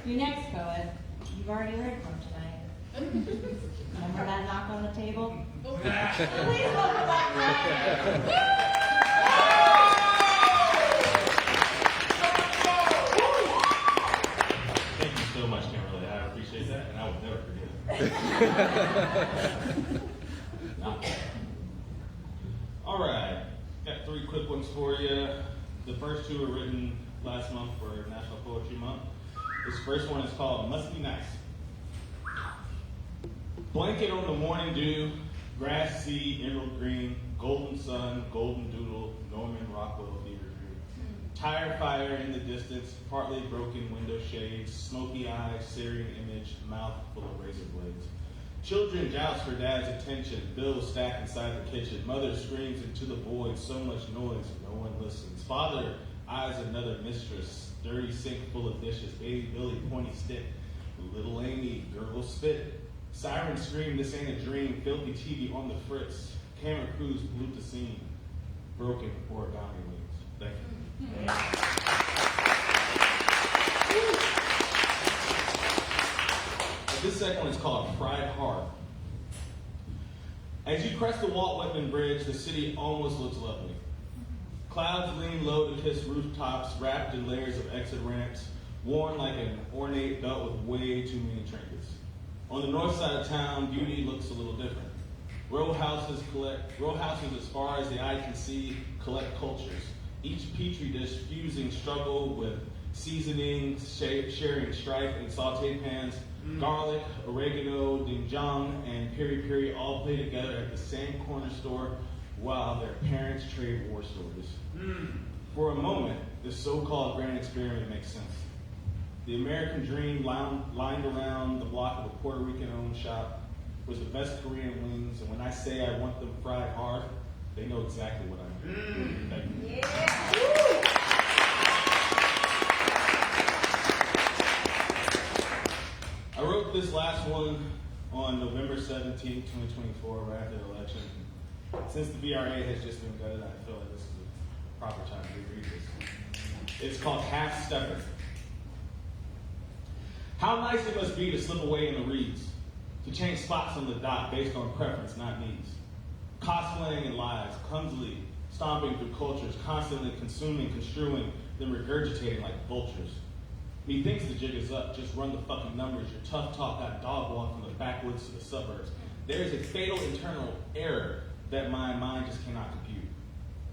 Your next poet, you've already heard from tonight. Remember that knock on the table? Please welcome back Ryan. Thank you so much, Kimberly. I appreciate that, and I would never forget it. All right, got 3 quick ones for you. The first 2 were written last month for National Poetry Month. This first one is called Must Be Nice. Blanket on the morning dew, grass, sea, emerald green, golden sun, golden doodle, Norman Rockwell fever dream. Tire fire in the distance, partly broken window shades, smoky eyes, searing image, mouth full of razor blades. Children joust for dad's attention, bills stacked inside the kitchen. Mother screams into the void, so much noise, no one listens. Father eyes another mistress, dirty sink full of dishes, baby Billy pointy stick, little Amy gurgle spit. Siren scream, this ain't a dream, filthy TV on the fritz. Camera crews loot the scene, broken origami wings. Thank you. This second one is called Fried Heart. As you crest the Walt Whitman Bridge, the city almost looks lovely. Clouds lean low to kiss rooftops, wrapped in layers of exit ramps, worn like an ornate belt with way too many trinkets. On the north side of town, beauty looks a little different. Row houses as far as the eye can see collect cultures, each petri dish fusing struggle with seasoning, sharing stripe and saute pans, garlic, oregano, doenjang, and piri-piri all play together at the same corner store while their parents trade war stories. For a moment, this so-called grand experiment makes sense. The American dream lined around the block of a Puerto Rican-owned shop was the best Korean wings, and when I say I want them fried hard, they know exactly what I mean. Thank you. I wrote this last one on November 17, 2024, right after the election. Since the VRA has just been gutted, I feel like this is a proper time to reread this. It's called Half Stepper. How nice it must be to slip away in the reeds, to change spots on the dot based on preference, not needs. Cosplaying in lives, clumsily stomping through cultures, constantly consuming, construing, then regurgitating like vultures. Methinks the jig is up, just run the fucking numbers. Your tough talk got dog walked from the backwoods to the suburbs. There is a fatal internal error that my mind just cannot compute.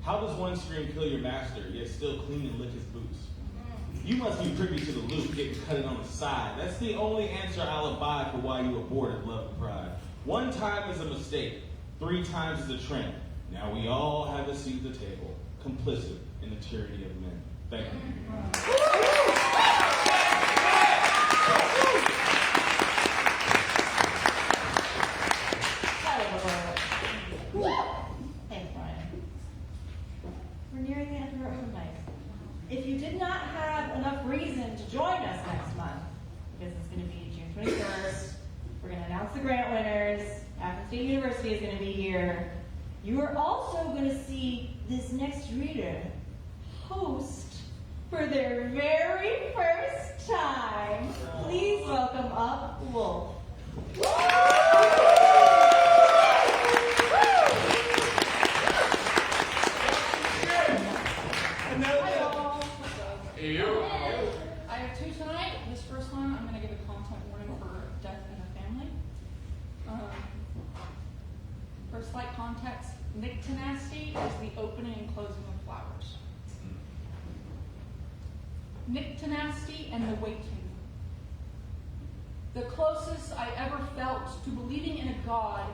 How does one scream kill your master, yet still clean and lick his boots? You must be privy to the loot, getting cut in on the side. That's the only answer I'll abide for why you aborted love and pride. 1 time is a mistake, 3 times is a trend. Now we all have a seat at the table, complicit in the tyranny of men. Thank you. Thanks, Brian. We're nearing the end of our open mic. If you did not have enough reason to join us next month, because it's going to be June 21st, we're going to announce the grant winners, Athens State University is going to be here. You are also going to see this next reader host for their very first time. Please welcome up Wolf. I have 2 tonight. This first one, I'm going to give a content warning for death in the family. For slight context, Nictanasty is the opening and closing of Flowers. Nictanasty and the Waiting. The closest I ever felt to believing in a God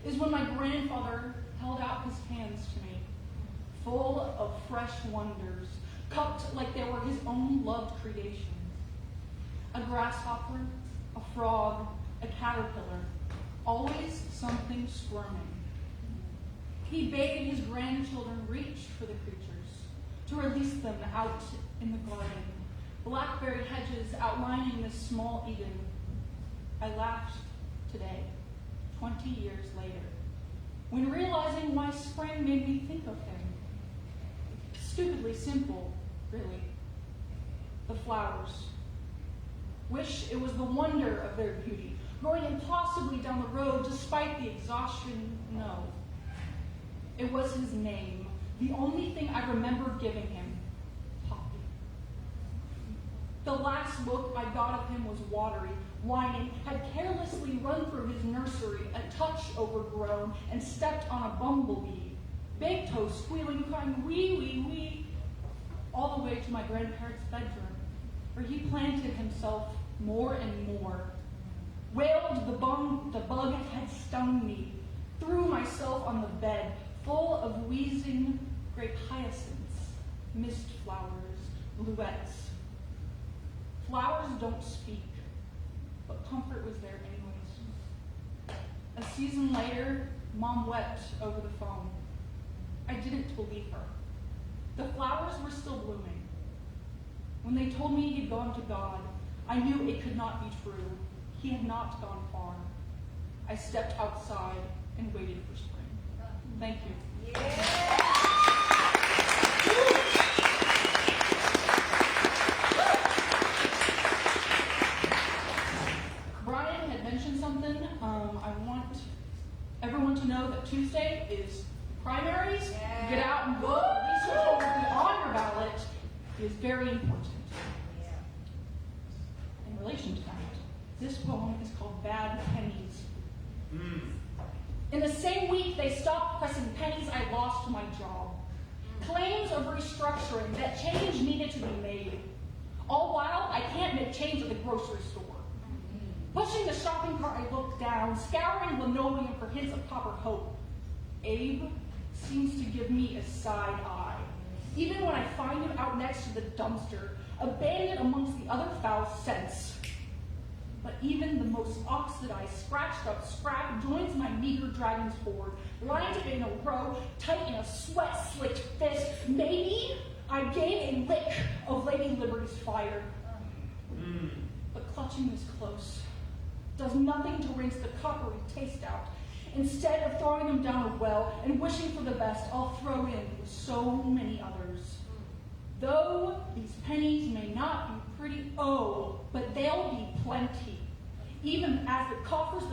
is when my grandfather held out his hands to me, full of fresh wonders, cupped like they were his own loved creations. A grasshopper, a frog, a caterpillar, always something squirming. He bade his grandchildren reach for the creatures, to release them out in the garden, blackberry hedges outlining this small Eden. I laughed today, 20 years later, when realizing why spring made me think of him. Stupidly simple, really. The flowers. Wish it was the wonder of their beauty, growing impossibly down the road despite the exhaustion, no. It was his name, the only thing I remember giving him, Poppy. The last look I got of him was watery, whining, had carelessly run through his nursery, a touch overgrown, and stepped on a bumblebee. Big toe squealing, crying, wee, wee, wee, all the way to my grandparents' bedroom, where he planted himself more and more. Wailed the bug had stung me, threw myself on the bed, full of wheezing grape hyacinths, mist flowers, bluettes. Flowers don't speak, but comfort was there anyways. A season later, Mom wept over the phone. I didn't believe her. The flowers were still blooming. When they told me he'd gone to God, I knew it could not be true. He had not gone far. I stepped outside and waited for spring. Thank you. Brian had mentioned something. I want everyone to know that Tuesday is primaries. Get out and vote. Research what will be on your ballot is very important. In relation to that, this poem is called Bad Pennies. In the same week they stopped pressing pennies, I lost my job. Claims of restructuring that change needed to be made. All while, I can't make change at the grocery store. Pushing the shopping cart, I look down, scouring linoleum for hints of copper hope. Abe seems to give me a side eye. Even when I find him out next to the dumpster, abandoned amongst the other foul scents. But even the most oxidized, scratched up scrap joins my meager dragon's horde, lined in a row, tight in a sweat-slicked fist. Maybe I gain a lick of Lady Liberty's fire. But clutching this close does nothing to rinse the coppery taste out. Instead of throwing them down a well and wishing for the best, I'll throw in with so many others. Though these pennies may not be pretty, oh, but they'll be plenty. Even as the coffers,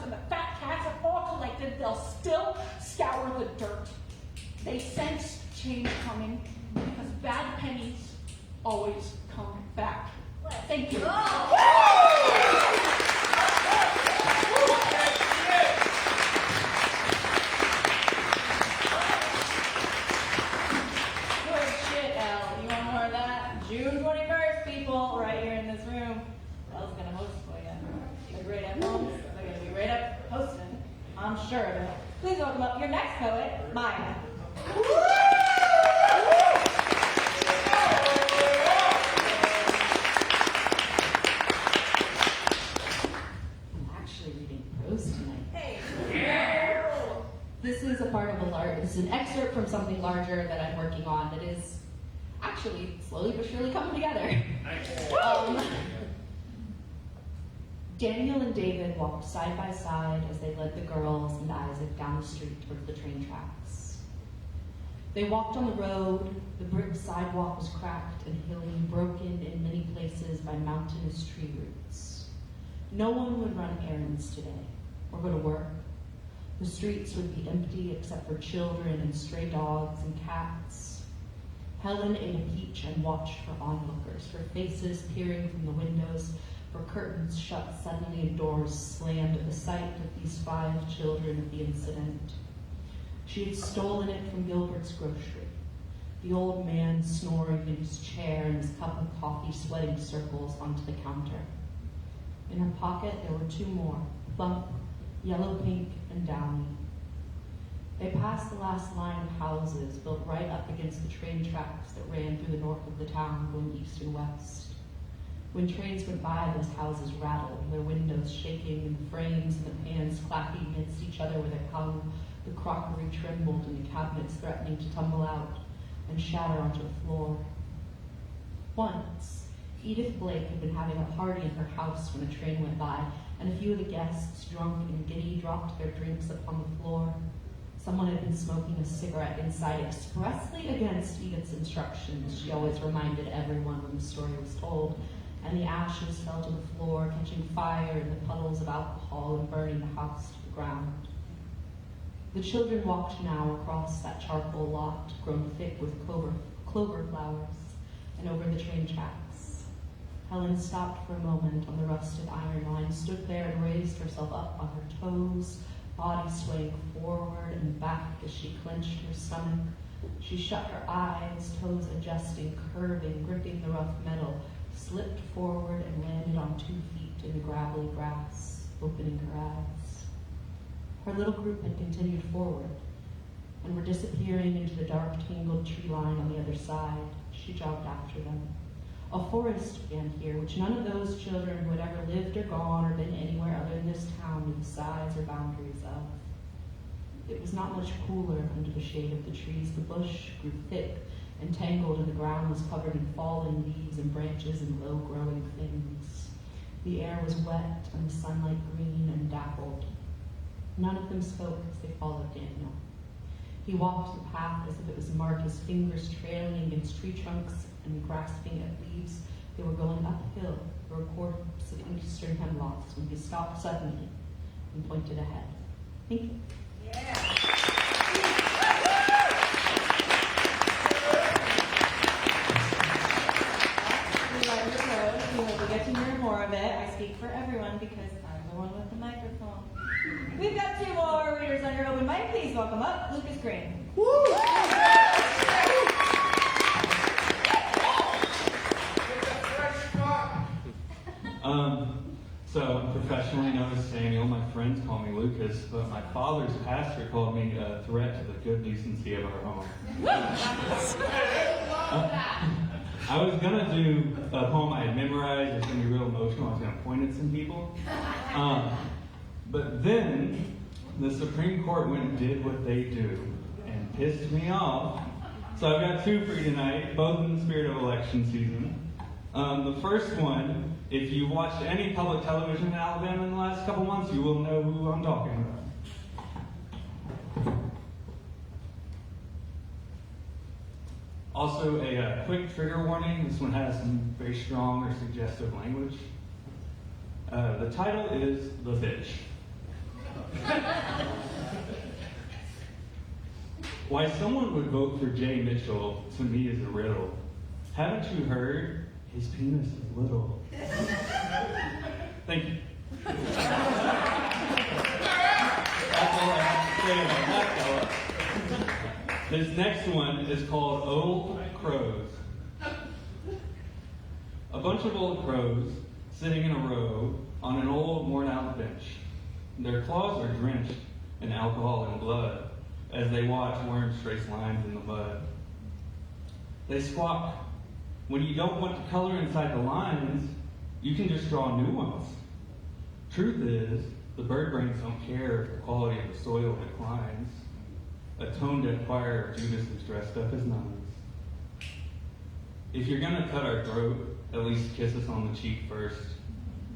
and the fat cats have all collected, they'll still scour the dirt. They sense change coming because bad pennies always come back. Thank you. Good shit, Elle. You want more of that? June 21st, people, right here in this room. Elle's gonna host for you. They're great at homes. They're gonna be right up hosting. I'm sure of it. Please welcome up your next poet, Maya. This is a part of this is an excerpt from something larger that I'm working on that is actually slowly but surely coming together. Daniel and David walked side by side as they led the girls and Isaac down the street towards the train tracks. They walked on the road. The brick sidewalk was cracked and hilly, broken in many places by mountainous tree roots. No one would run errands today or go to work. The streets would be empty except for children and stray dogs and cats. Helen ate a peach and watched for onlookers, for faces peering from the windows, for curtains shut suddenly and doors slammed at the sight of these 5 children of the incident. She had stolen it from Gilbert's grocery, the old man snoring in his chair and his cup of coffee sweating circles onto the counter. In her pocket there were 2 more, plump, yellow, pink, and downy. They passed the last line of houses built right up against the train tracks that ran through the north of the town going east and west. When trains went by, those houses rattled, their windows shaking and the frames and the pans clacking against each other where they hung. The crockery trembled and the cabinets threatening to tumble out and shatter onto the floor. Once, Edith Blake had been having a party in her house when a train went by, and a few of the guests, drunk and giddy, dropped their drinks upon the floor. Someone had been smoking a cigarette inside expressly against Edith's instructions, she always reminded everyone when the story was told, and the ashes fell to the floor, catching fire in the puddles of alcohol and burning the house to the ground. The children walked now across that charcoal lot, grown thick with clover flowers, and over the train tracks. Helen stopped for a moment on the rusted iron line, stood there and raised herself up on her toes, body swaying forward and back as she clenched her stomach. She shut her eyes, toes adjusting, curving, gripping the rough metal, slipped forward and landed on 2 feet in the gravelly grass, opening her eyes. Her little group had continued forward and were disappearing into the dark, tangled tree line on the other side. She jogged after them. A forest began here, which none of those children who had ever lived or gone or been anywhere other than this town knew the size or boundaries of. It was not much cooler under the shade of the trees. The bush grew thick and tangled, and the ground was covered in fallen leaves and branches and low-growing things. The air was wet and the sunlight green and dappled. None of them spoke as they followed Daniel. He walked the path as if it was marked, his fingers trailing against tree trunks and grasping at leaves. They were going uphill through a copse of eastern hemlocks when he stopped suddenly and pointed ahead. Thank you. We will get to hear more of it. I speak for everyone because I'm the one with the microphone. We've got 2 more readers under open mic. Please welcome up Lucas Green. Woo! So professionally known as Samuel, my friends call me Lucas, but my father's pastor called me a threat to the good decency of our home. I was gonna do a poem I had memorized. It's gonna be real emotional. I was gonna point at some people. But then the Supreme Court went and did what they do and pissed me off. So I've got two for you tonight, both in the spirit of election season. The first one, if you watched any public television in Alabama in the last couple months, you will know who I'm talking about. Also, a quick trigger warning. This one has some very strong or suggestive language. The title is The Bitch. Why someone would vote for Jay Mitchell, to me, is a riddle. Haven't you heard? His penis is little. Thank you. That's all I have to say about that fella. This next one is called Old Crows. A bunch of old crows sitting in a row on an old, worn-out bench. Their claws are drenched in alcohol and blood as they watch worms trace lines in the mud. They squawk. When you don't want to color inside the lines, you can just draw new ones. Truth is, the bird brains don't care if the quality of the soil declines. A tone-deaf choir of Judases dressed up as nuns. If you're gonna cut our throat, at least kiss us on the cheek first.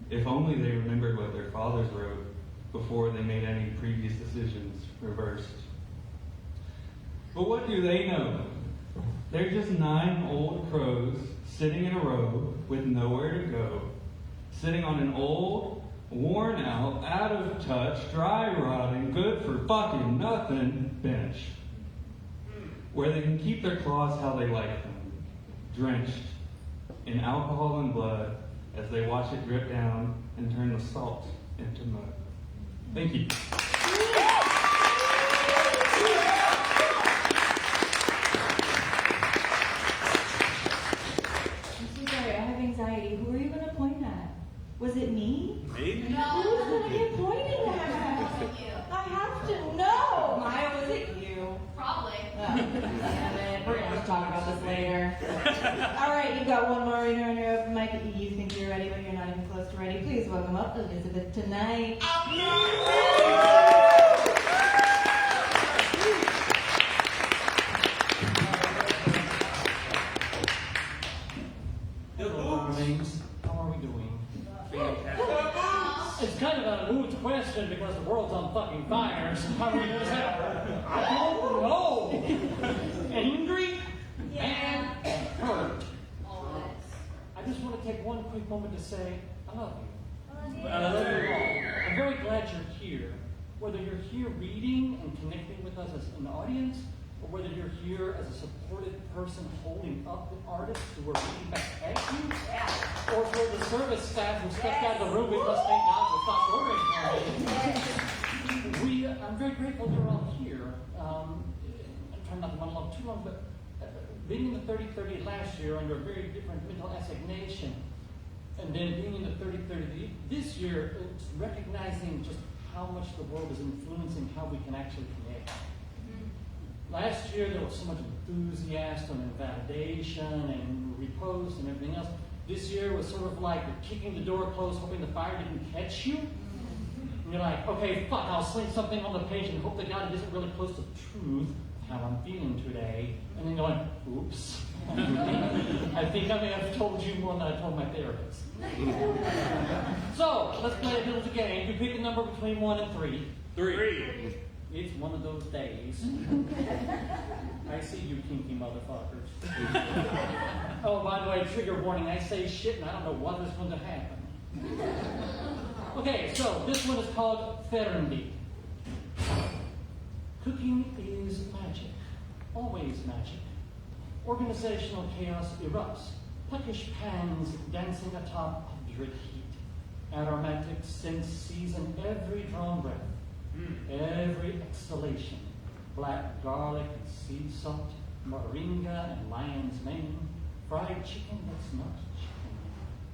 If only they remembered what their fathers wrote before they made any previous decisions reversed. But what do they know? They're just 9 old crows sitting in a row with nowhere to go. Sitting on an old, worn out, out of touch, dry rotting, good for fucking nothing bench. Where they can keep their claws how they like them. Drenched in alcohol and blood as they watch it drip down and turn the salt into mud. Thank you. Anxiety. Who are you going to point at? Was it me? Me? No. Who's going to get pointed at? I have to know. Maya, was it you? Probably. Oh, damn it. We're going to have to talk about this later. All right, you've got one more reader on your open mic. You think you're ready, but you're not even close to ready. Please welcome up Elizabeth tonight. How are we doing? It's kind of a moot question because the world's on fucking fire. So how are we doing that? I don't know. Angry and hurt. I just want to take one quick moment to say I love you. I love you all. I'm very glad you're here. Whether you're here reading and connecting with us as an audience, or whether you're here as a supported person holding up the artists who are reading back at you, or for the service staff who stepped out of the room because thank God we stopped ordering for you. I'm very grateful you're all here. I'm trying not to monologue too long, but being in the 30-30 last year under a very different mental assignation, and then being in the 30-30 this year, it's recognizing just how much the world is influencing how we can actually connect. Last year, there was so much enthusiasm and validation and repost and everything else. This year was sort of like kicking the door closed, hoping the fire didn't catch you. And you're like, okay, fuck, I'll sling something on the page and hope that God it isn't really close to the truth of how I'm feeling today. And then going, oops. I think I may have told you more than I told my therapist. So, let's play a little game. You pick a number between 1 and 3. 3. It's one of those days. I see you kinky motherfuckers. Oh, by the way, trigger warning, I say shit and I don't know what is going to happen. Okay, so this one is called Ferndi. Cooking is magic. Always magic. Organizational chaos erupts. Puckish pans dancing atop of dread heat. Aromatic scents season every drawn breath. Every exhalation, black garlic and sea salt, moringa and lion's mane, fried chicken that's not chicken,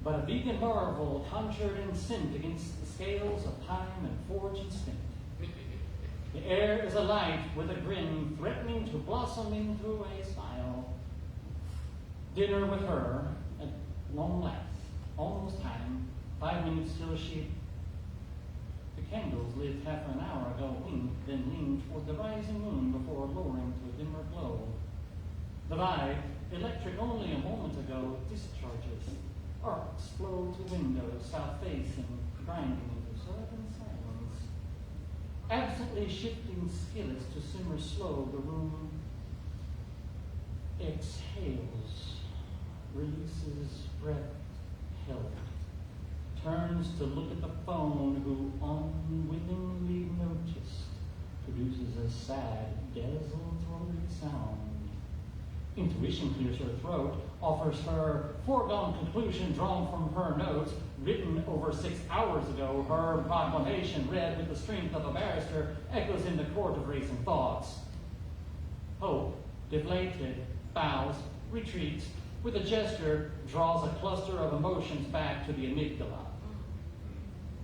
but a vegan marvel conjured and sinned against the scales of time and forge and stint. The air is alight with a grin, threatening to blossom into a smile. Dinner with her at long last. Almost time. 5 minutes till she. The candles lit half an hour ago winked, then leaned toward the rising moon before lowering to a dimmer glow. The vibe, electric only a moment ago, discharges. Arcs flow to windows, south facing, grinding into sudden silence. Absently shifting skillets to simmer slow, the room exhales, releases breath held. Turns to look at the phone, who unwillingly noticed, produces a sad, desultory sound. Intuition clears her throat, offers her foregone conclusion drawn from her notes, written over 6 hours ago. Her proclamation, read with the strength of a barrister, echoes in the court of racing thoughts. Hope, deflated, bows, retreats, with a gesture, draws a cluster of emotions back to the amygdala.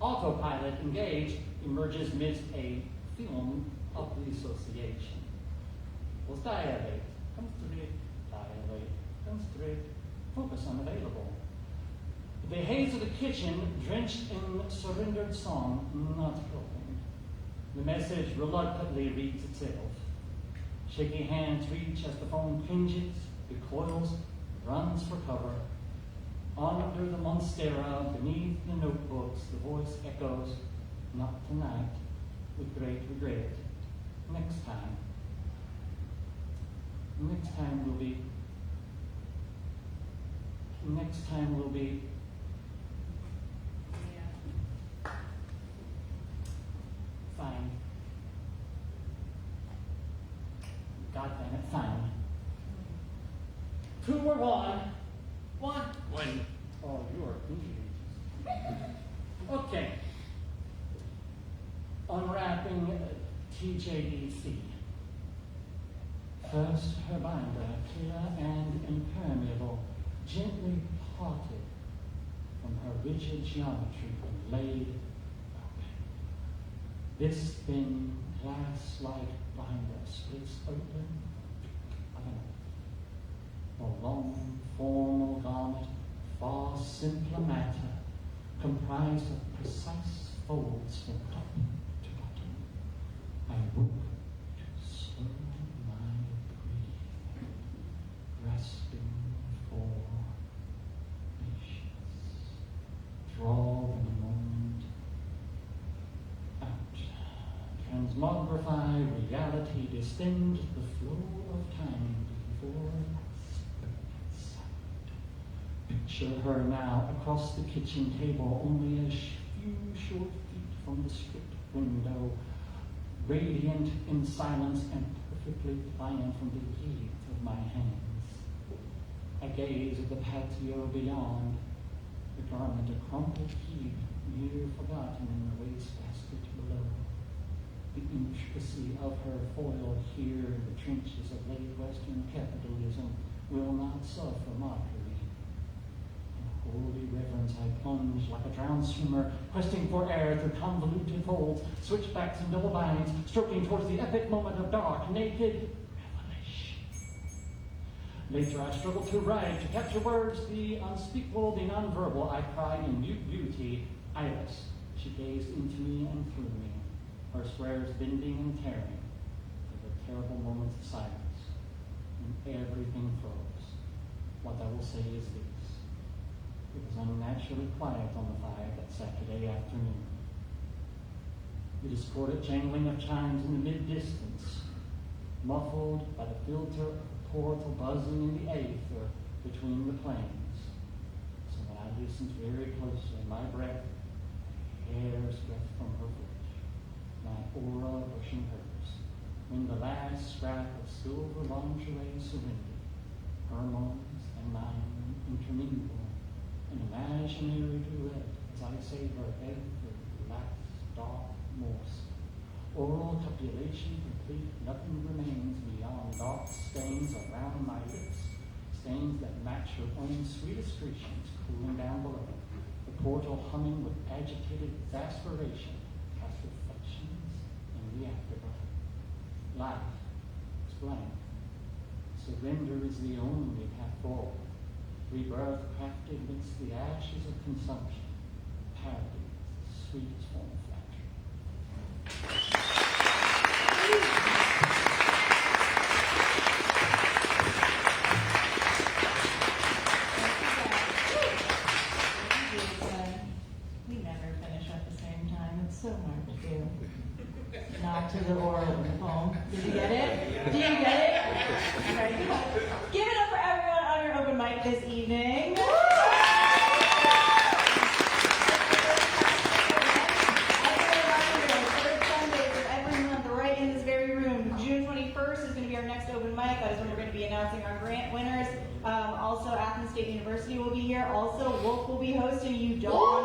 Autopilot engaged emerges midst a film of dissociation. Was dilate, constrict, dilate, constrict, focus unavailable. The haze of the kitchen, drenched in surrendered song, not helping. The message reluctantly reads itself. Shaky hands reach as the phone pinches, recoils, runs for cover. Under the monstera, beneath the notebooks, the voice echoes, not tonight, with great regret. Next time. Next time will be. Next time will be. Fine. God damn it, fine. 2 or 1? 1. When? Oh, you are injured. Okay. Unwrapping TJDC. First, her binder, clear and impermeable, gently parted from her rigid geometry and laid open. This thin, glass-like binder splits open a long, formal garment, far simpler matter, comprised of precise folds from top to bottom. I woke to slow my breathing, grasping for patience. Draw the moment out. Transmogrify reality, distend the flow of time before Picture her now across the kitchen table, only a few short feet from the stripped window, radiant in silence and perfectly pliant from the heat of my hands. I gaze at the patio beyond, the garment a crumpled heap, near forgotten in the wastebasket below. The intricacy of her foil here in the trenches of late Western capitalism will not suffer mockery. Holy reverence, I plunge like a drowned swimmer, questing for air through convoluted folds, switchbacks and double binds, stroking towards the epic moment of dark, naked revelation. Later I struggle to write, to capture words, the unspeakable, the nonverbal. I cried in mute beauty, Iris. She gazed into me and through me, her squares bending and tearing. There were terrible moments of silence, and everything froze. What I will say is this. It was unnaturally quiet on the 5 that Saturday afternoon. The discordant jangling of chimes in the mid-distance, muffled by the filter of the portal buzzing in the aether between the planes. So when I listened very closely, my breath, a hair's breadth from her foot, my aura brushing hers, when the last scrap of silver lingerie surrendered, her moans and mine intermingled. An imaginary duet as I savor every last dark morsel. Oral copulation complete, nothing remains beyond dark stains around my lips, stains that match your own sweet excretions cooling down below, the portal humming with agitated exasperation past reflections in the afterglow. Life is blank. Surrender is the only path forward. Rebirth crafted amidst the ashes of consumption. Parody is the sweetest form of flattery. We never finish at the same time. It's so hard to do. Not to the oral poem. Did you get it? Did you get it? Right. Give it up for everyone on your open mic this evening. Third Sundays of every month, right in this very room. June 21st is going to be our next open mic. That is when we're going to be announcing our grant winners. Also, Athens State University will be here. Also, Wolf will be hosting. You don't